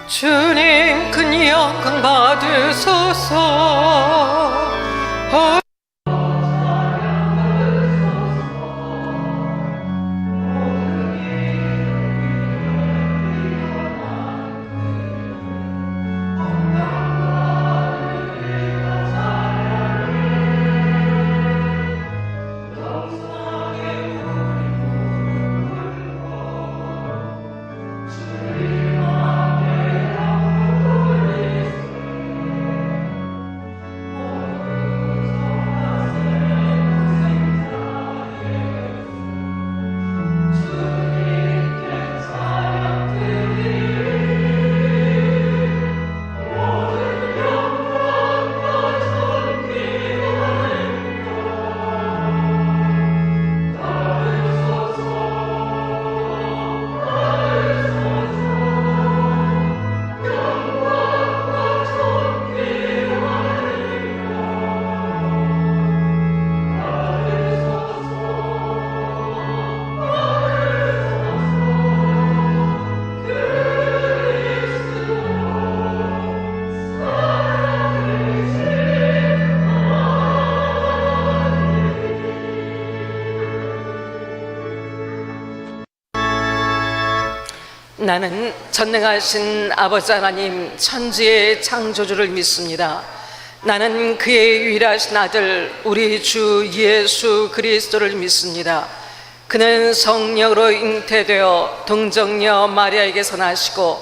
주님 큰 영광 받으소서. 나는 전능하신 아버지 하나님 천지의 창조주를 믿습니다. 나는 그의 유일하신 아들 우리 주 예수 그리스도를 믿습니다. 그는 성령으로 잉태되어 동정녀 마리아에게서 나시고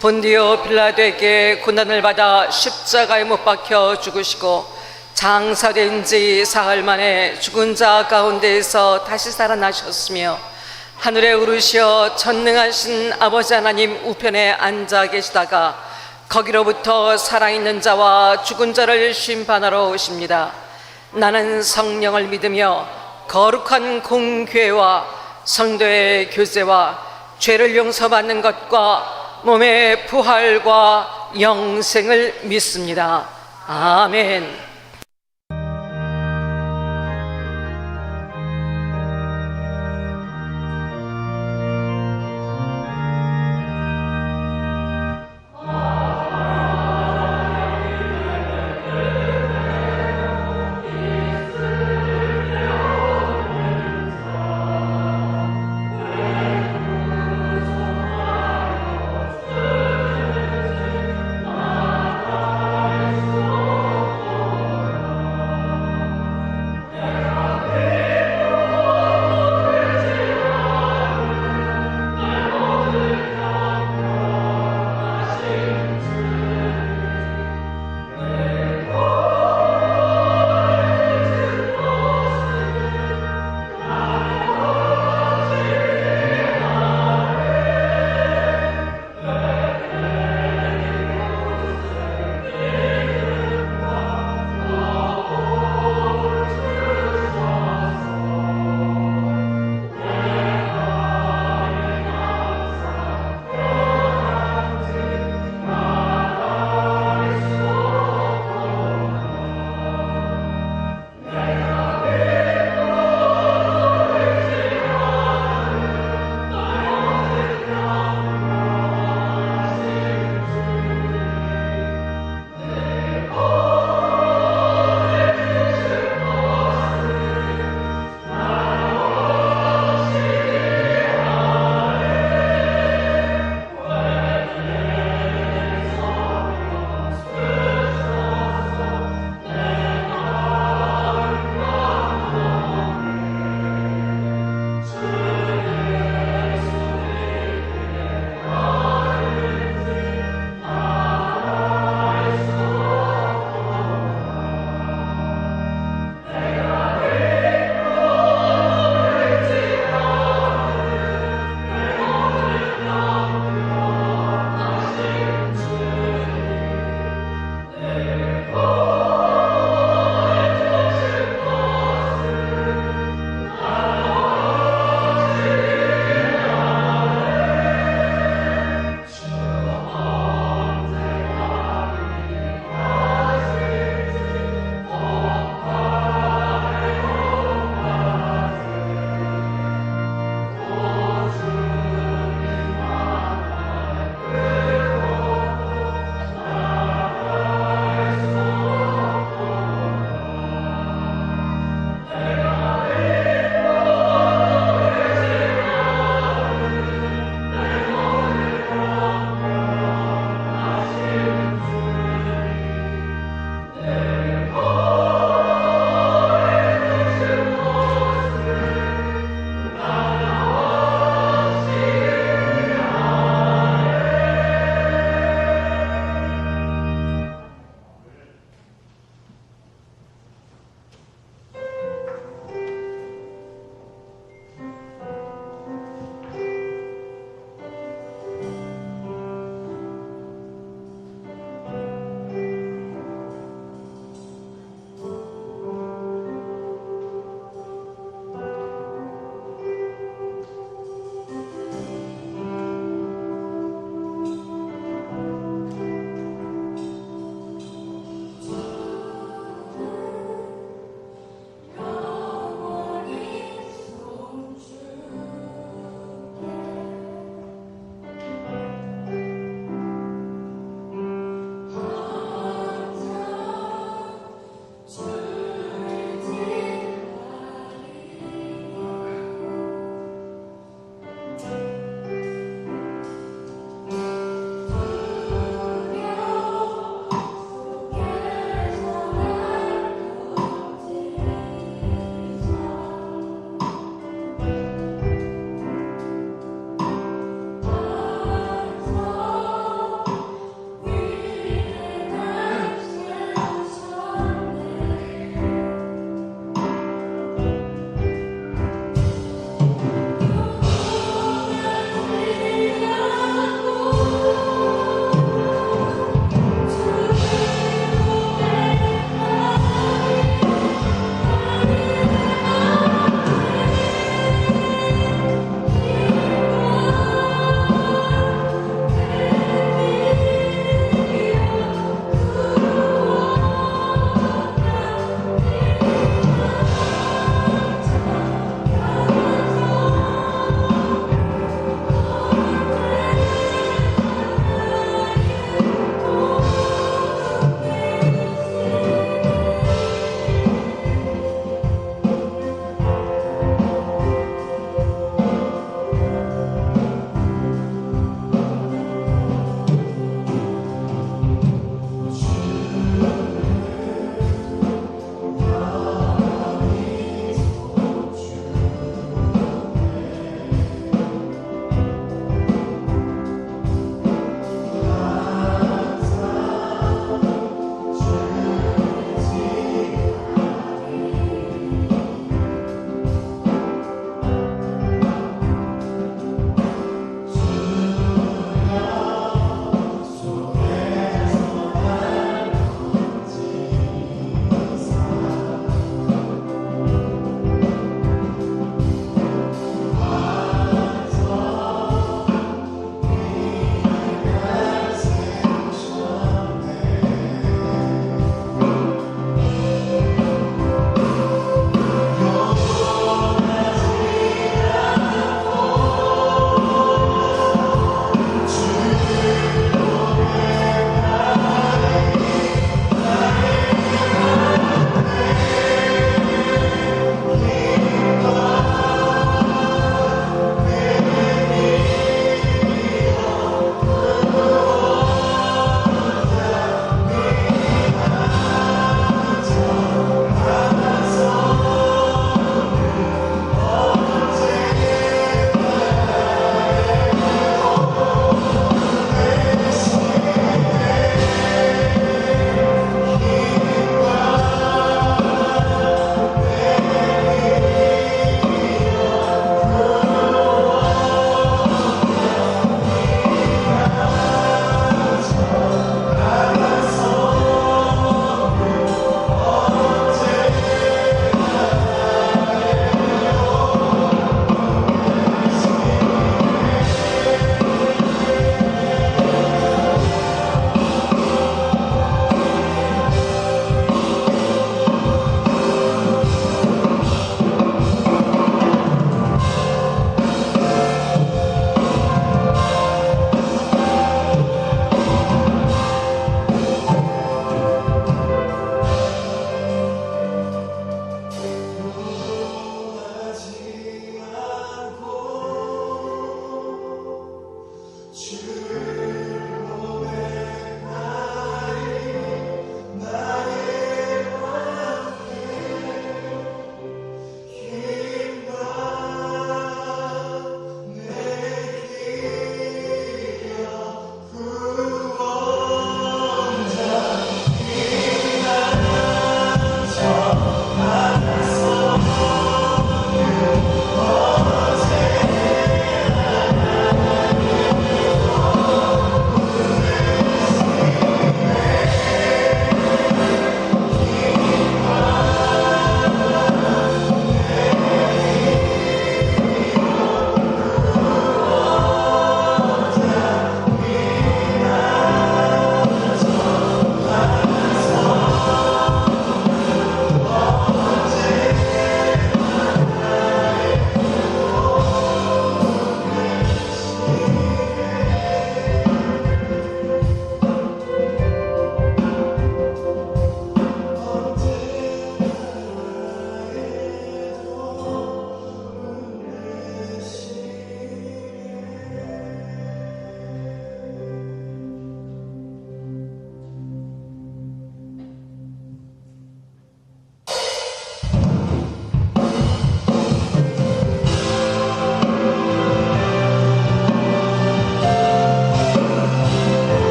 본디오 빌라도에게 고난을 받아 십자가에 못 박혀 죽으시고 장사된 지 사흘 만에 죽은 자 가운데에서 다시 살아나셨으며 하늘에 오르시어 전능하신 아버지 하나님 우편에 앉아 계시다가 거기로부터 살아있는 자와 죽은 자를 심판하러 오십니다. 나는 성령을 믿으며 거룩한 공교회와 성도의 교제와 죄를 용서받는 것과 몸의 부활과 영생을 믿습니다. 아멘.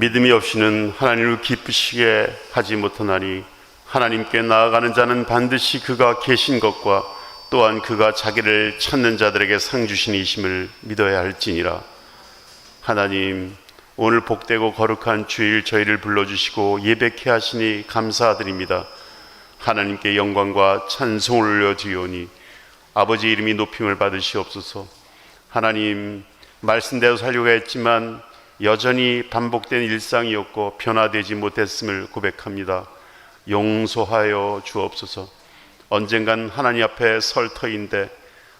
믿음이 없이는 하나님을 기쁘시게 하지 못하나니 하나님께 나아가는 자는 반드시 그가 계신 것과 또한 그가 자기를 찾는 자들에게 상 주시니심을 믿어야 할지니라. 하나님, 오늘 복되고 거룩한 주일 저희를 불러주시고 예배케 하시니 감사드립니다. 하나님께 영광과 찬송을 올려드리오니 아버지 이름이 높임을 받으시옵소서. 하나님, 말씀대로 살려고 했지만 여전히 반복된 일상이었고 변화되지 못했음을 고백합니다. 용서하여 주옵소서. 언젠간 하나님 앞에 설 터인데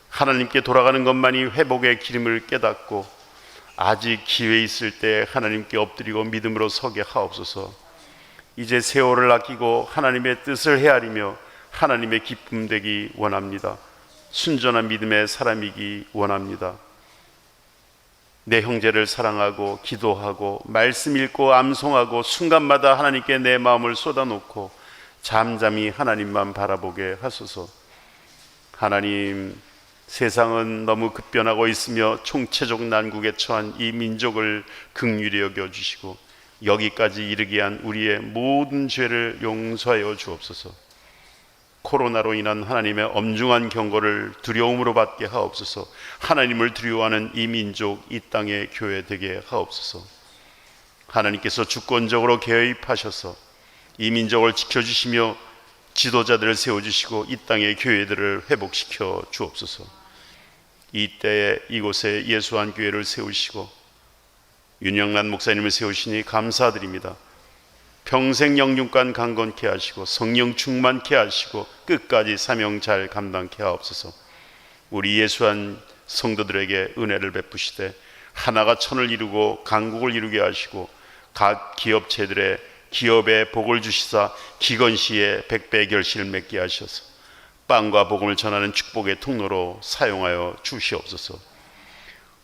하나님께 돌아가는 것만이 회복의 기름을 깨닫고 아직 기회 있을 때 하나님께 엎드리고 믿음으로 서게 하옵소서. 이제 세월을 아끼고 하나님의 뜻을 헤아리며 하나님의 기쁨 되기 원합니다. 순전한 믿음의 사람이기 원합니다. 내 형제를 사랑하고 기도하고 말씀 읽고 암송하고 순간마다 하나님께 내 마음을 쏟아놓고 잠잠히 하나님만 바라보게 하소서. 하나님, 세상은 너무 급변하고 있으며 총체적 난국에 처한 이 민족을 긍휼히 여겨주시고 여기까지 이르게 한 우리의 모든 죄를 용서하여 주옵소서. 코로나로 인한 하나님의 엄중한 경고를 두려움으로 받게 하옵소서. 하나님을 두려워하는 이 민족, 이 땅의 교회 되게 하옵소서. 하나님께서 주권적으로 개입하셔서 이 민족을 지켜주시며 지도자들을 세워주시고 이 땅의 교회들을 회복시켜 주옵소서. 이때에 이곳에 예수한 교회를 세우시고 윤영란 목사님을 세우시니 감사드립니다. 평생 영육간 강건케 하시고 성령 충만케 하시고 끝까지 사명 잘 감당케 하옵소서. 우리 예수한 성도들에게 은혜를 베푸시되 하나가 천을 이루고 강국을 이루게 하시고 각 기업체들의 기업에 복을 주시사 기건시에 백배의 결실을 맺게 하셔서 빵과 복음을 전하는 축복의 통로로 사용하여 주시옵소서.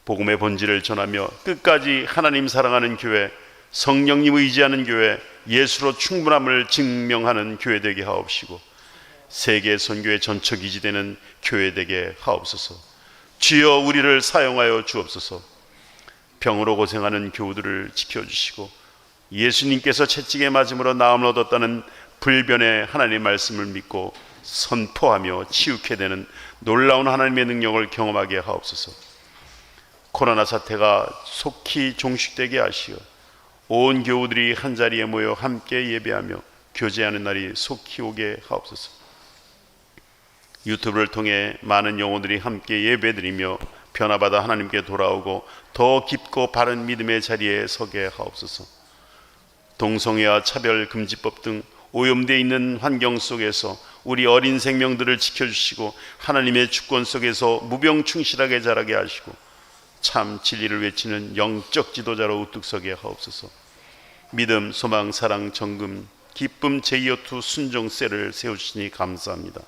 복음의 본질을 전하며 끝까지 하나님 사랑하는 교회, 성령님 의지하는 교회, 예수로 충분함을 증명하는 교회 되게 하옵시고 세계 선교의 전처기지 되는 교회 되게 하옵소서. 주여 우리를 사용하여 주옵소서. 병으로 고생하는 교우들을 지켜주시고 예수님께서 채찍에 맞음으로 나음을 얻었다는 불변의 하나님의 말씀을 믿고 선포하며 치유케 되는 놀라운 하나님의 능력을 경험하게 하옵소서. 코로나 사태가 속히 종식되게 하시어 온 교우들이 한자리에 모여 함께 예배하며 교제하는 날이 속히 오게 하옵소서. 유튜브를 통해 많은 영혼들이 함께 예배드리며 변화받아 하나님께 돌아오고 더 깊고 바른 믿음의 자리에 서게 하옵소서. 동성애와 차별금지법 등 오염되어 있는 환경 속에서 우리 어린 생명들을 지켜주시고 하나님의 주권 속에서 무병충실하게 자라게 하시고 참 진리를 외치는 영적 지도자로 우뚝 서게 하옵소서. 믿음, 소망, 사랑, 정금, 기쁨, 제이어투, 순종세를 세우시니 감사합니다.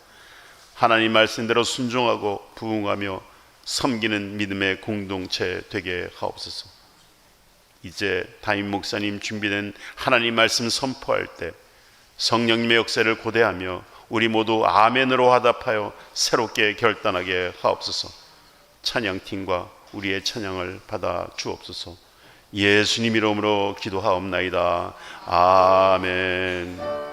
하나님 말씀대로 순종하고 부응하며 섬기는 믿음의 공동체 되게 하옵소서. 이제 담임 목사님 준비된 하나님 말씀 선포할 때 성령님의 역사를 고대하며 우리 모두 아멘으로 화답하여 새롭게 결단하게 하옵소서. 찬양팀과 우리의 찬양을 받아 주옵소서. 예수님 이름으로 기도하옵나이다. 아멘.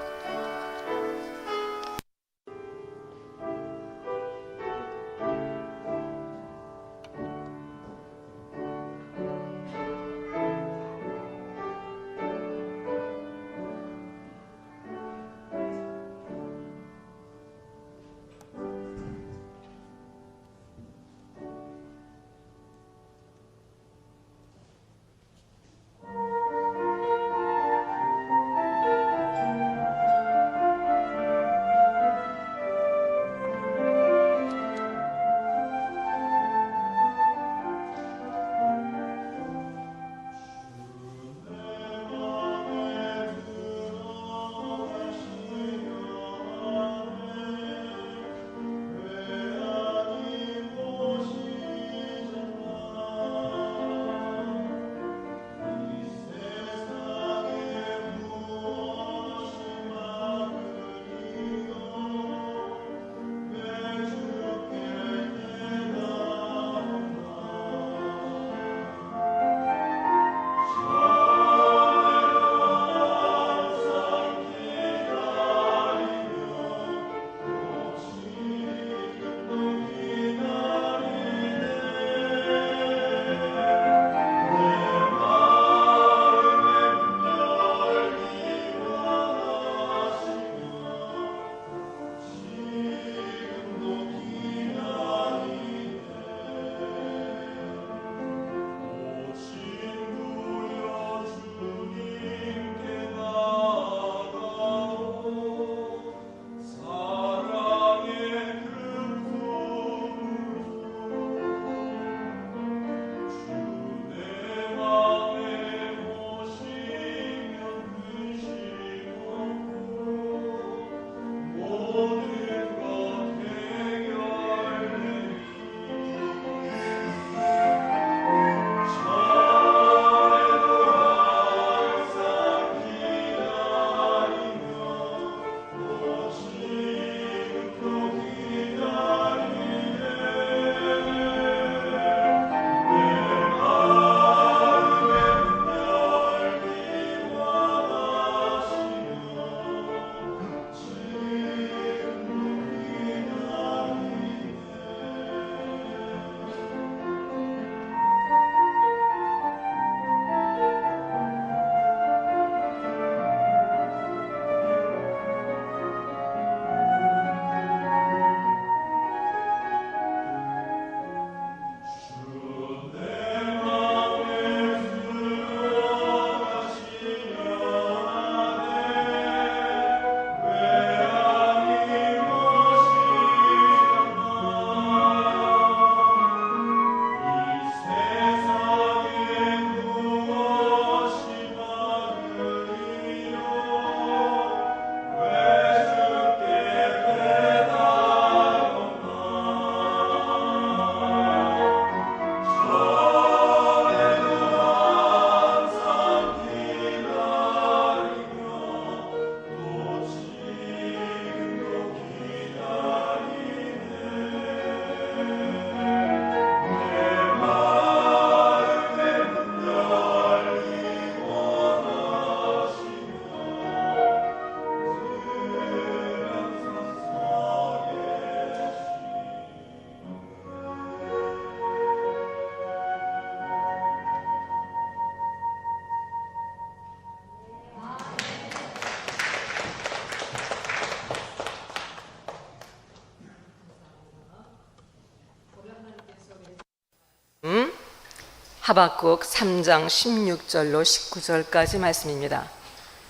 하박국 3장 16절로 19절까지 말씀입니다.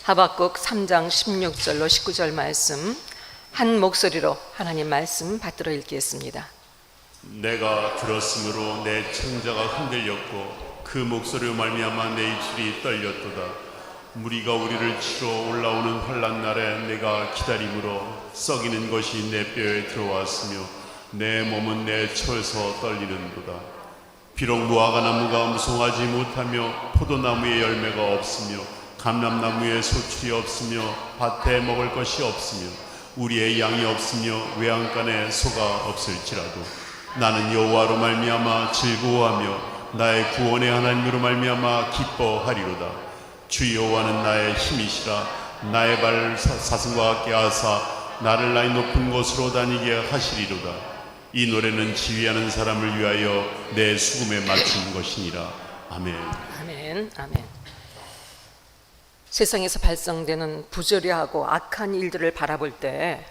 하박국 3장 16절로 19절 말씀 한 목소리로 하나님 말씀 받들어 읽겠습니다. 내가 들었으므로 내 창자가 흔들렸고 그 목소리로 말미암아 내 입술이 떨렸도다. 무리가 우리를 치러 올라오는 환난 날에 내가 기다림으로 썩이는 것이 내 뼈에 들어왔으며 내 몸은 내 처에서 떨리는도다. 비록 무화과 나무가 무성하지 못하며 포도나무에 열매가 없으며 감람나무에 소출이 없으며 밭에 먹을 것이 없으며 우리의 양이 없으며 외양간에 소가 없을지라도 나는 여호와로 말미암아 즐거워하며 나의 구원의 하나님으로 말미암아 기뻐하리로다. 주 여호와는 나의 힘이시라. 나의 발을 사슴과 같게 하사 나를 나의 높은 곳으로 다니게 하시리로다. 이 노래는 지휘하는 사람을 위하여 내 수금에 맞춘 것이니라. 아멘. 아멘. 아멘. 세상에서 발생되는 부조리하고 악한 일들을 바라볼 때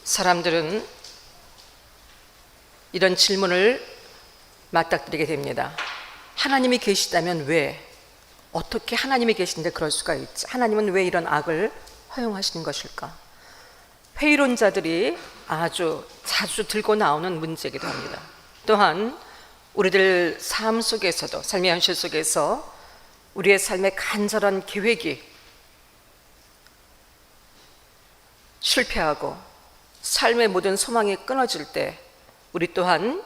사람들은 이런 질문을 맞닥뜨리게 됩니다. 하나님이 계시다면 왜? 어떻게 하나님이 계신데 그럴 수가 있지? 하나님은 왜 이런 악을 허용하시는 것일까? 회의론자들이 아주 자주 들고 나오는 문제이기도 합니다. 또한 우리들 삶 속에서도, 삶의 현실 속에서 우리의 삶의 간절한 계획이 실패하고 삶의 모든 소망이 끊어질 때 우리 또한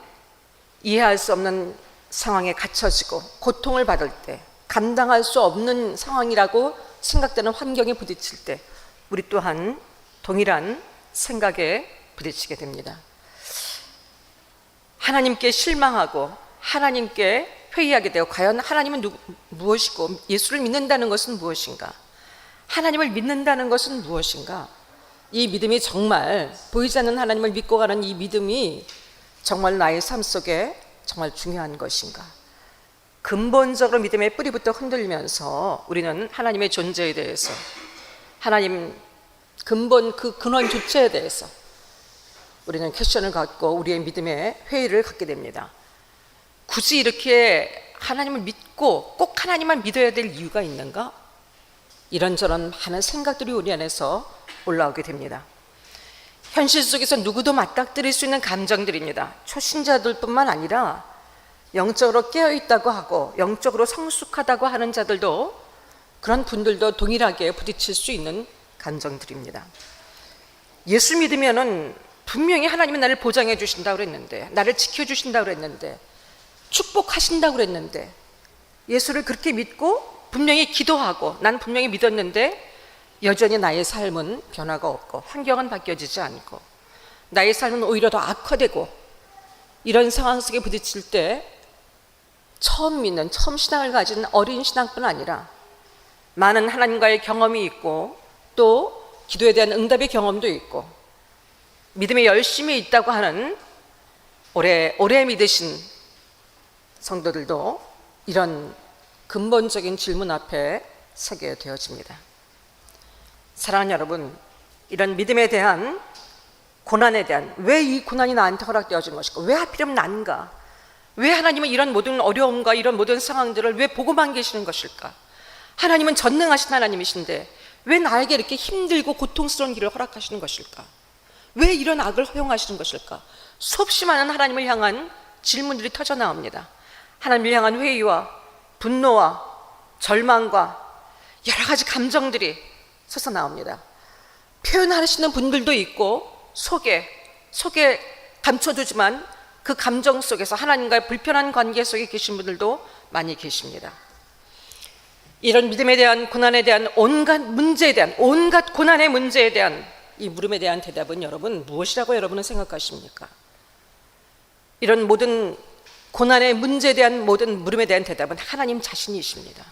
이해할 수 없는 상황에 갇혀지고 고통을 받을 때, 감당할 수 없는 상황이라고 생각되는 환경에 부딪힐 때 우리 또한 동일한 생각에 부딪히게 됩니다. 하나님께 실망하고 하나님께 회의하게 되고, 과연 하나님은 무엇이고 예수를 믿는다는 것은 무엇인가? 하나님을 믿는다는 것은 무엇인가? 이 믿음이 정말, 보이지 않는 하나님을 믿고 가는 이 믿음이 정말 나의 삶 속에 정말 중요한 것인가? 근본적으로 믿음의 뿌리부터 흔들리면서 우리는 하나님의 존재에 대해서, 하나님 근본 그 근원 주체에 대해서 우리는 퀘션을 갖고 우리의 믿음의 회의를 갖게 됩니다. 굳이 이렇게 하나님을 믿고 꼭 하나님만 믿어야 될 이유가 있는가? 이런저런 많은 생각들이 우리 안에서 올라오게 됩니다. 현실 속에서 누구도 맞닥뜨릴 수 있는 감정들입니다. 초신자들뿐만 아니라 영적으로 깨어있다고 하고 영적으로 성숙하다고 하는 자들도, 그런 분들도 동일하게 부딪힐 수 있는 감정들입니다. 예수 믿으면은 분명히 하나님이 나를 보장해 주신다고 그랬는데, 나를 지켜주신다고 그랬는데, 축복하신다고 그랬는데, 예수를 그렇게 믿고 분명히 기도하고 난 분명히 믿었는데 여전히 나의 삶은 변화가 없고 환경은 바뀌어지지 않고 나의 삶은 오히려 더 악화되고, 이런 상황 속에 부딪힐 때 처음 믿는, 처음 신앙을 가진 어린 신앙뿐 아니라 많은 하나님과의 경험이 있고 또 기도에 대한 응답의 경험도 있고 믿음에 열심히 있다고 하는 오래 믿으신 성도들도 이런 근본적인 질문 앞에 서게 되어집니다. 사랑하는 여러분, 이런 믿음에 대한 고난에 대한, 왜 이 고난이 나한테 허락되어진 것일까? 왜 하필이면 난가? 왜 하나님은 이런 모든 어려움과 이런 모든 상황들을 왜 보고만 계시는 것일까? 하나님은 전능하신 하나님이신데 왜 나에게 이렇게 힘들고 고통스러운 길을 허락하시는 것일까? 왜 이런 악을 허용하시는 것일까? 수없이 많은 하나님을 향한 질문들이 터져 나옵니다. 하나님을 향한 회의와 분노와 절망과 여러 가지 감정들이 솟아 나옵니다. 표현하시는 분들도 있고 속에 감춰두지만 그 감정 속에서 하나님과의 불편한 관계 속에 계신 분들도 많이 계십니다. 이런 믿음에 대한, 고난에 대한, 온갖 문제에 대한, 온갖 고난의 문제에 대한 이 물음에 대한 대답은 여러분 무엇이라고 여러분은 생각하십니까? 이런 모든 고난의 문제에 대한 모든 물음에 대한 대답은 하나님 자신이십니다.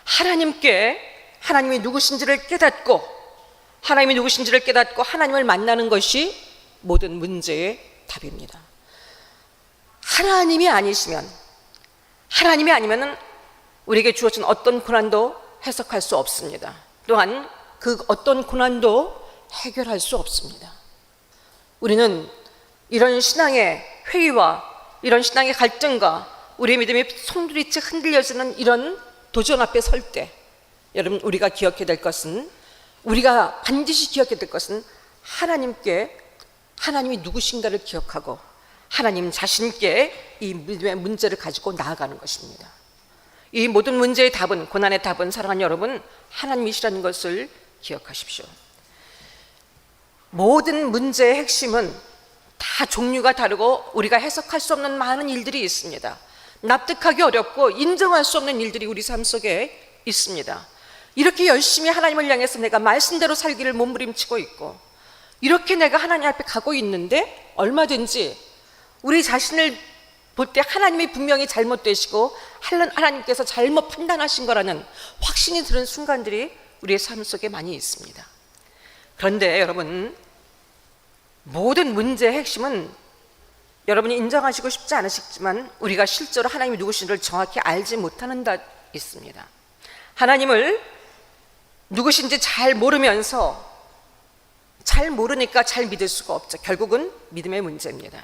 하나님이 누구신지를 깨닫고 하나님을 만나는 것이 모든 문제의 답입니다. 하나님이 아니면 우리에게 주어진 어떤 고난도 해석할 수 없습니다. 또한 그 어떤 고난도 해결할 수 없습니다. 우리는 이런 신앙의 회의와 이런 신앙의 갈등과 우리의 믿음이 송두리째 흔들려지는 이런 도전 앞에 설 때, 여러분 우리가 기억해야 될 것은, 우리가 반드시 기억해야 될 것은 하나님이 누구신가를 기억하고 하나님 자신께 이 믿음의 문제를 가지고 나아가는 것입니다. 이 모든 문제의 답은, 고난의 답은 사랑하는 여러분, 하나님이시라는 것을 기억하십시오. 모든 문제의 핵심은 다 종류가 다르고 우리가 해석할 수 없는 많은 일들이 있습니다. 납득하기 어렵고 인정할 수 없는 일들이 우리 삶 속에 있습니다. 이렇게 열심히 하나님을 향해서 내가 말씀대로 살기를 몸부림치고 있고, 이렇게 내가 하나님 앞에 가고 있는데 얼마든지 우리 자신을 볼 때 하나님이 분명히 잘못되시고 하나님께서 잘못 판단하신 거라는 확신이 드는 순간들이 우리의 삶 속에 많이 있습니다. 그런데 여러분, 모든 문제의 핵심은 여러분이 인정하시고 싶지 않으시지만 우리가 실제로 하나님이 누구신지를 정확히 알지 못하는 데 있습니다. 하나님을 누구신지 잘 모르면서, 잘 모르니까 잘 믿을 수가 없죠. 결국은 믿음의 문제입니다.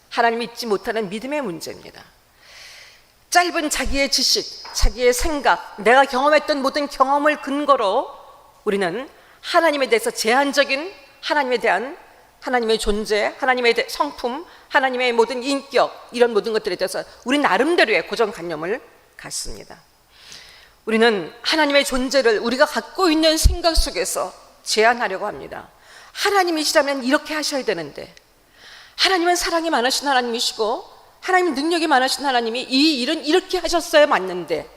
하나님 믿지 못하는 믿음의 문제입니다. 짧은 자기의 지식, 자기의 생각, 내가 경험했던 모든 경험을 근거로 우리는 하나님에 대해서 제한적인, 하나님에 대한 하나님의 존재, 하나님의 성품, 하나님의 모든 인격, 이런 모든 것들에 대해서 우리 나름대로의 고정관념을 갖습니다. 우리는 하나님의 존재를 우리가 갖고 있는 생각 속에서 제한하려고 합니다. 하나님이시라면 이렇게 하셔야 되는데, 하나님은 사랑이 많으신 하나님이시고 하나님은 능력이 많으신 하나님이 이 일은 이렇게 하셨어야 맞는데,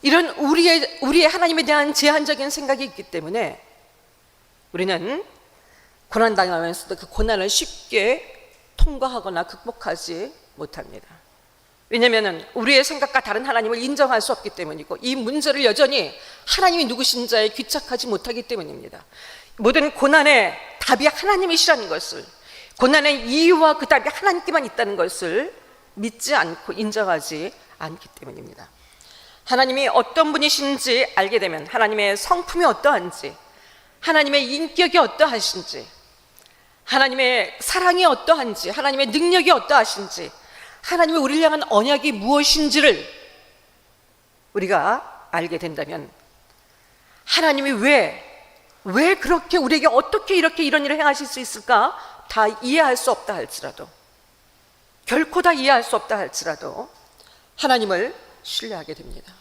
이런 우리의 하나님에 대한 제한적인 생각이 있기 때문에 우리는 고난당하면서도 그 고난을 쉽게 통과하거나 극복하지 못합니다. 왜냐하면 우리의 생각과 다른 하나님을 인정할 수 없기 때문이고, 이 문제를 여전히 하나님이 누구신지에 귀착하지 못하기 때문입니다. 모든 고난의 답이 하나님이시라는 것을, 고난의 이유와 그 답이 하나님께만 있다는 것을 믿지 않고 인정하지 않기 때문입니다. 하나님이 어떤 분이신지 알게 되면, 하나님의 성품이 어떠한지, 하나님의 인격이 어떠하신지, 하나님의 사랑이 어떠한지, 하나님의 능력이 어떠하신지, 하나님의 우리를 향한 언약이 무엇인지를 우리가 알게 된다면, 하나님이 왜 그렇게 우리에게 어떻게 이렇게 이런 일을 행하실 수 있을까 다 이해할 수 없다 할지라도, 결코 다 이해할 수 없다 할지라도 하나님을 신뢰하게 됩니다.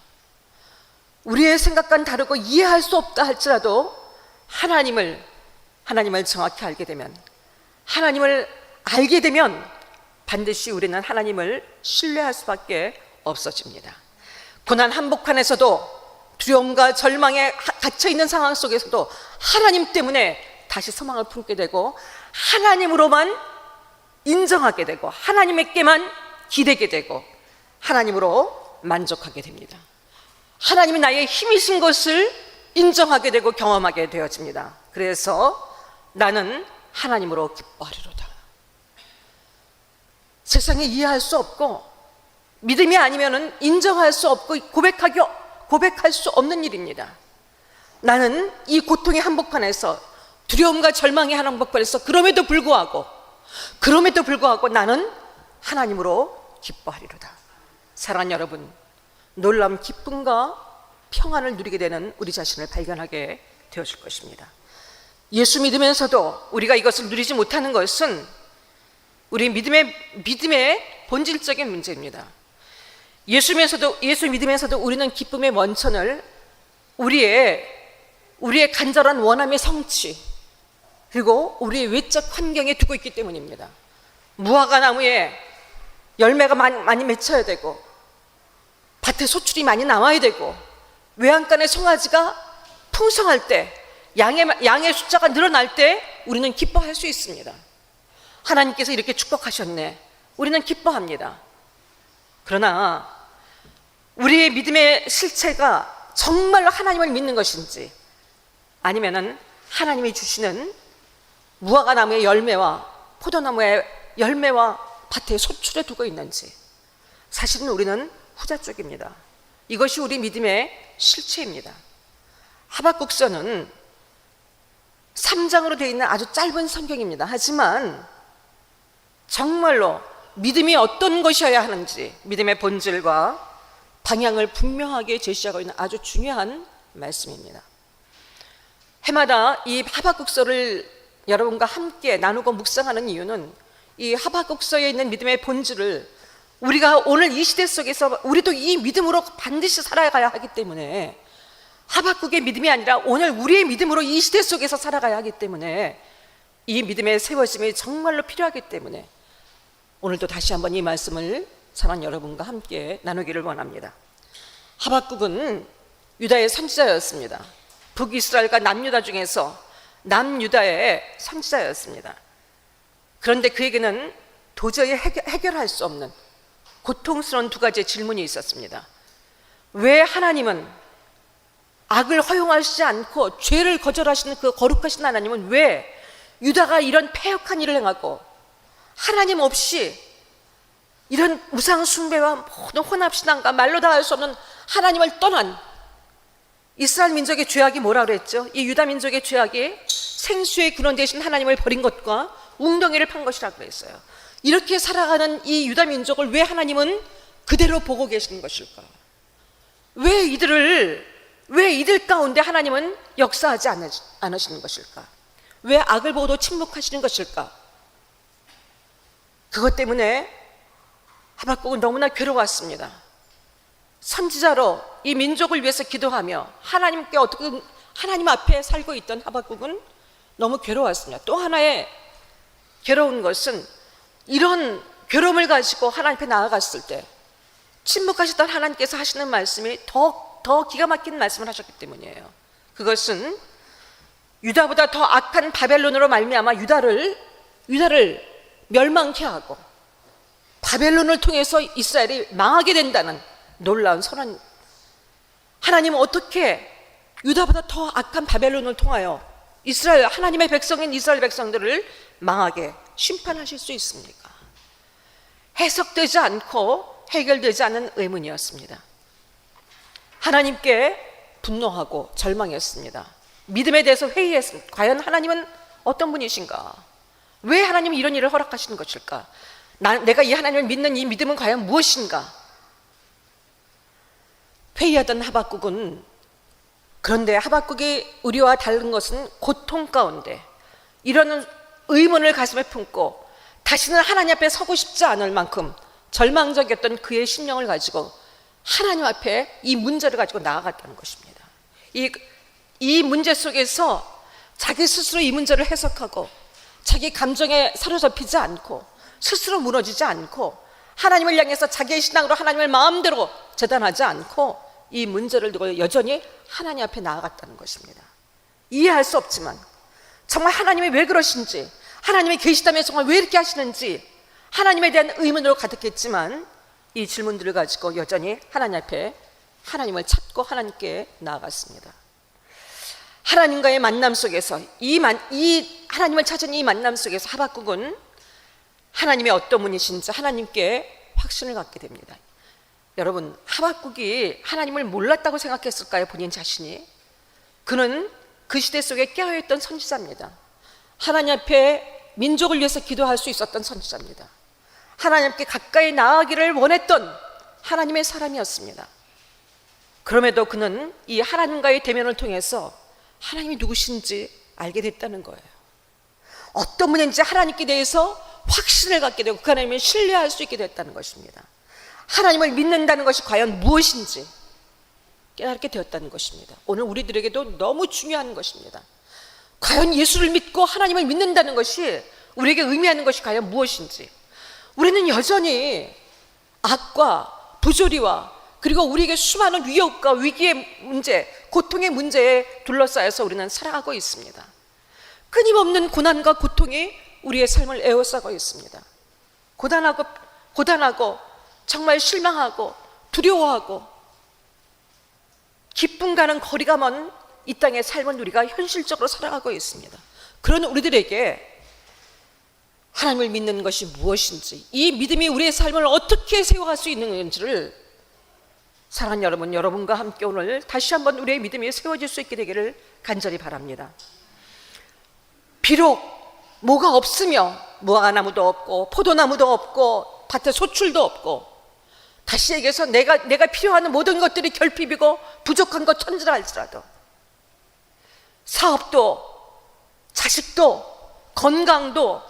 우리의 생각과는 다르고 이해할 수 없다 할지라도 하나님을 정확히 알게 되면, 하나님을 알게 되면 반드시 우리는 하나님을 신뢰할 수밖에 없어집니다. 고난 한복판에서도, 두려움과 절망에 갇혀있는 상황 속에서도 하나님 때문에 다시 소망을 품게 되고, 하나님으로만 인정하게 되고, 하나님에게만 기대게 되고, 하나님으로 만족하게 됩니다. 하나님이 나의 힘이신 것을 인정하게 되고 경험하게 되어집니다. 그래서 나는 하나님으로 기뻐하리로다. 세상에 이해할 수 없고 믿음이 아니면은 인정할 수 없고 고백할 수 없는 일입니다. 나는 이 고통의 한복판에서, 두려움과 절망의 한복판에서 그럼에도 불구하고 나는 하나님으로 기뻐하리로다. 사랑하는 여러분, 놀라운 기쁨과 평안을 누리게 되는 우리 자신을 발견하게 되어질 것입니다. 예수 믿으면서도 우리가 이것을 누리지 못하는 것은 우리 믿음의 본질적인 문제입니다. 예수 믿으면서도 우리는 기쁨의 원천을 우리의 간절한 원함의 성취, 그리고 우리의 외적 환경에 두고 있기 때문입니다. 무화과 나무에 열매가 많이 맺혀야 되고, 밭에 소출이 많이 나와야 되고, 외양간의 송아지가 풍성할 때, 양의 숫자가 늘어날 때 우리는 기뻐할 수 있습니다. 하나님께서 이렇게 축복하셨네, 우리는 기뻐합니다. 그러나 우리의 믿음의 실체가 정말로 하나님을 믿는 것인지, 아니면은 하나님이 주시는 무화과 나무의 열매와 포도나무의 열매와 밭에 소출에 두고 있는지, 사실은 우리는 후자 쪽입니다. 이것이 우리 믿음의 실체입니다. 하박국서는 3장으로 되어 있는 아주 짧은 성경입니다. 하지만 정말로 믿음이 어떤 것이어야 하는지 믿음의 본질과 방향을 분명하게 제시하고 있는 아주 중요한 말씀입니다. 해마다 이 하박국서를 여러분과 함께 나누고 묵상하는 이유는 이 하박국서에 있는 믿음의 본질을 우리가 오늘 이 시대 속에서 우리도 이 믿음으로 반드시 살아가야 하기 때문에, 하박국의 믿음이 아니라 오늘 우리의 믿음으로 이 시대 속에서 살아가야 하기 때문에 이 믿음의 세워짐이 정말로 필요하기 때문에 오늘도 다시 한번 이 말씀을 사랑하는 여러분과 함께 나누기를 원합니다. 하박국은 유다의 선지자였습니다. 북이스라엘과 남유다 중에서 남유다의 선지자였습니다. 그런데 그에게는 도저히 해결할 수 없는 고통스러운 두 가지의 질문이 있었습니다. 왜 하나님은 악을 허용하시지 않고 죄를 거절하시는 그 거룩하신 하나님은 왜 유다가 이런 패역한 일을 행하고 하나님 없이 이런 우상 숭배와 모든 혼합신앙과 말로 다 할 수 없는 하나님을 떠난 이스라엘 민족의 죄악이 뭐라 그랬죠? 이 유다 민족의 죄악이 생수의 근원 대신 하나님을 버린 것과 웅덩이를 판 것이라고 그랬어요. 이렇게 살아가는 이 유다 민족을 왜 하나님은 그대로 보고 계시는 것일까? 왜 이들 가운데 하나님은 역사하지 않으시는 것일까? 왜 악을 보고도 침묵하시는 것일까? 그것 때문에 하박국은 너무나 괴로웠습니다. 선지자로 이 민족을 위해서 기도하며 하나님 앞에 살고 있던 하박국은 너무 괴로웠습니다. 또 하나의 괴로운 것은 이런 괴로움을 가지고 하나님 앞에 나아갔을 때 침묵하시던 하나님께서 하시는 말씀이 더 기가 막힌 말씀을 하셨기 때문이에요. 그것은 유다보다 더 악한 바벨론으로 말미암아 유다를 멸망케 하고 바벨론을 통해서 이스라엘이 망하게 된다는 놀라운 선언. 하나님은 어떻게 유다보다 더 악한 바벨론을 통하여 하나님의 백성인 이스라엘 백성들을 망하게 심판하실 수 있습니까? 해석되지 않고 해결되지 않은 의문이었습니다. 하나님께 분노하고 절망했습니다. 믿음에 대해서 회의했습니다. 과연 하나님은 어떤 분이신가? 왜 하나님은 이런 일을 허락하시는 것일까? 내가 이 하나님을 믿는 이 믿음은 과연 무엇인가? 회의하던 하박국은, 그런데 하박국이 우리와 다른 것은 고통 가운데 이런 의문을 가슴에 품고 다시는 하나님 앞에 서고 싶지 않을 만큼 절망적이었던 그의 심령을 가지고 하나님 앞에 이 문제를 가지고 나아갔다는 것입니다. 이 문제 속에서 자기 스스로 이 문제를 해석하고 자기 감정에 사로잡히지 않고 스스로 무너지지 않고 하나님을 향해서 자기의 신앙으로 하나님을 마음대로 재단하지 않고 이 문제를 두고 여전히 하나님 앞에 나아갔다는 것입니다. 이해할 수 없지만 정말 하나님이 왜 그러신지, 하나님이 계시다면 정말 왜 이렇게 하시는지 하나님에 대한 의문으로 가득했지만 이 질문들을 가지고 여전히 하나님 앞에 하나님을 찾고 하나님께 나아갔습니다. 하나님과의 만남 속에서 이 하나님을 찾은 이 만남 속에서 하박국은 하나님의 어떤 분이신지 하나님께 확신을 갖게 됩니다. 여러분, 하박국이 하나님을 몰랐다고 생각했을까요? 본인 자신이? 그는 그 시대 속에 깨어있던 선지자입니다. 하나님 앞에 민족을 위해서 기도할 수 있었던 선지자입니다. 하나님께 가까이 나아가기를 원했던 하나님의 사람이었습니다. 그럼에도 그는 이 하나님과의 대면을 통해서 하나님이 누구신지 알게 됐다는 거예요. 어떤 분인지 하나님께 대해서 확신을 갖게 되고 그 하나님을 신뢰할 수 있게 됐다는 것입니다. 하나님을 믿는다는 것이 과연 무엇인지 깨닫게 되었다는 것입니다. 오늘 우리들에게도 너무 중요한 것입니다. 과연 예수를 믿고 하나님을 믿는다는 것이 우리에게 의미하는 것이 과연 무엇인지. 우리는 여전히 악과 부조리와 그리고 우리에게 수많은 위협과 위기의 문제, 고통의 문제에 둘러싸여서 우리는 살아가고 있습니다. 끊임없는 고난과 고통이 우리의 삶을 에워싸고 있습니다. 고단하고 정말 실망하고 두려워하고 기쁨과는 거리가 먼 이 땅의 삶은 우리가 현실적으로 살아가고 있습니다. 그런 우리들에게 하나님을 믿는 것이 무엇인지, 이 믿음이 우리의 삶을 어떻게 세워갈 수 있는 건지를 사랑하는 여러분과 함께 오늘 다시 한번 우리의 믿음이 세워질 수 있게 되기를 간절히 바랍니다. 비록 뭐가 없으며 무화과나무도 없고 포도나무도 없고 없고 밭에 소출도 없고, 다시 얘기해서 내가 필요한 모든 것들이 결핍이고 부족한 것 천지라 할지라도, 사업도 자식도 건강도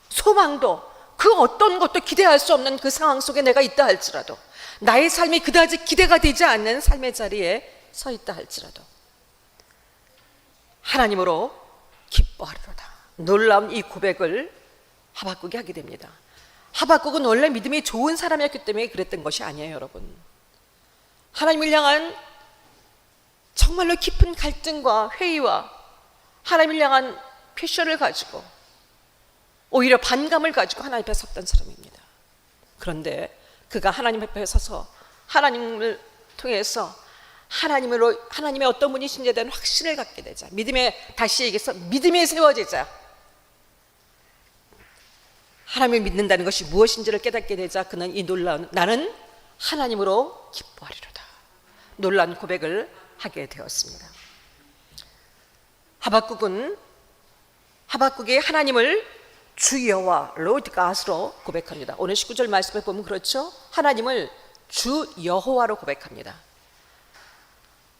소망도 그 어떤 것도 기대할 수 없는 그 상황 속에 내가 있다 할지라도, 나의 삶이 그다지 기대가 되지 않는 삶의 자리에 서 있다 할지라도 하나님으로 기뻐하리로다. 놀라운 이 고백을 하박국이 하게 됩니다. 하박국은 원래 믿음이 좋은 사람이었기 때문에 그랬던 것이 아니에요, 여러분. 하나님을 향한 정말로 깊은 갈등과 회의와 하나님을 향한 패션을 가지고 오히려 반감을 가지고 하나님 앞에 섰던 사람입니다. 그런데 그가 하나님 앞에 서서 하나님을 통해서 하나님의 어떤 분이신지에 대한 확신을 갖게 되자, 다시 얘기해서 믿음이 세워지자, 하나님을 믿는다는 것이 무엇인지를 깨닫게 되자, 그는 나는 하나님으로 기뻐하리로다, 놀라운 고백을 하게 되었습니다. 하박국이 하나님을 주 여호와 로드 갓으로 고백합니다. 오늘 19절 말씀에 보면 그렇죠. 하나님을 주 여호와로 고백합니다.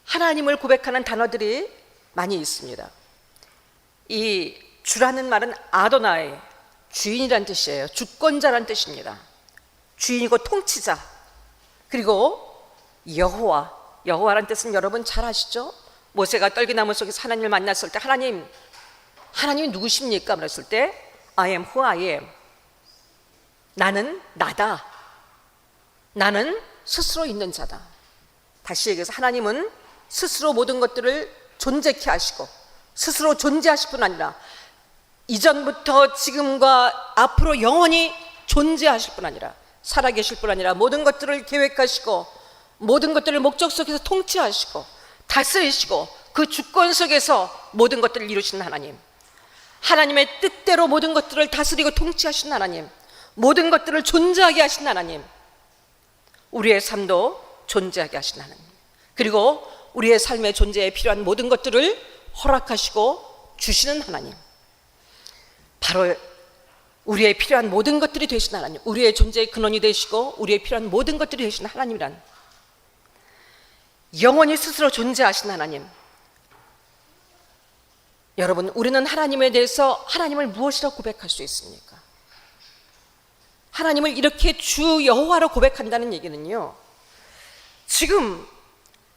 하나님을 고백하는 단어들이 많이 있습니다. 이 주라는 말은 아도나이, 주인이란 뜻이에요. 주권자란 뜻입니다. 주인이고 통치자. 그리고 여호와란 뜻은 여러분 잘 아시죠? 모세가 떨기나무 속에서 하나님을 만났을 때 하나님이 누구십니까? 그랬을 때 I am who I am. 나는 나다. 나는 스스로 있는 자다. 다시 얘기해서 하나님은 스스로 모든 것들을 존재케 하시고 스스로 존재하실 뿐 아니라 이전부터 지금과 앞으로 영원히 존재하실 뿐 아니라 살아계실 뿐 아니라 모든 것들을 계획하시고 모든 것들을 목적 속에서 통치하시고 다스리시고 그 주권 속에서 모든 것들을 이루시는 하나님, 하나님의 뜻대로 모든 것들을 다스리고 통치하신 하나님, 모든 것들을 존재하게 하신 하나님, 우리의 삶도 존재하게 하신 하나님, 그리고 우리의 삶의 존재에 필요한 모든 것들을 허락하시고 주시는 하나님, 바로 우리의 필요한 모든 것들이 되신 하나님, 우리의 존재의 근원이 되시고 우리의 필요한 모든 것들이 되신 하나님이란, 영원히 스스로 존재하신 하나님. 여러분, 우리는 하나님에 대해서 하나님을 무엇이라고 고백할 수 있습니까? 하나님을 이렇게 주 여호와로 고백한다는 얘기는요, 지금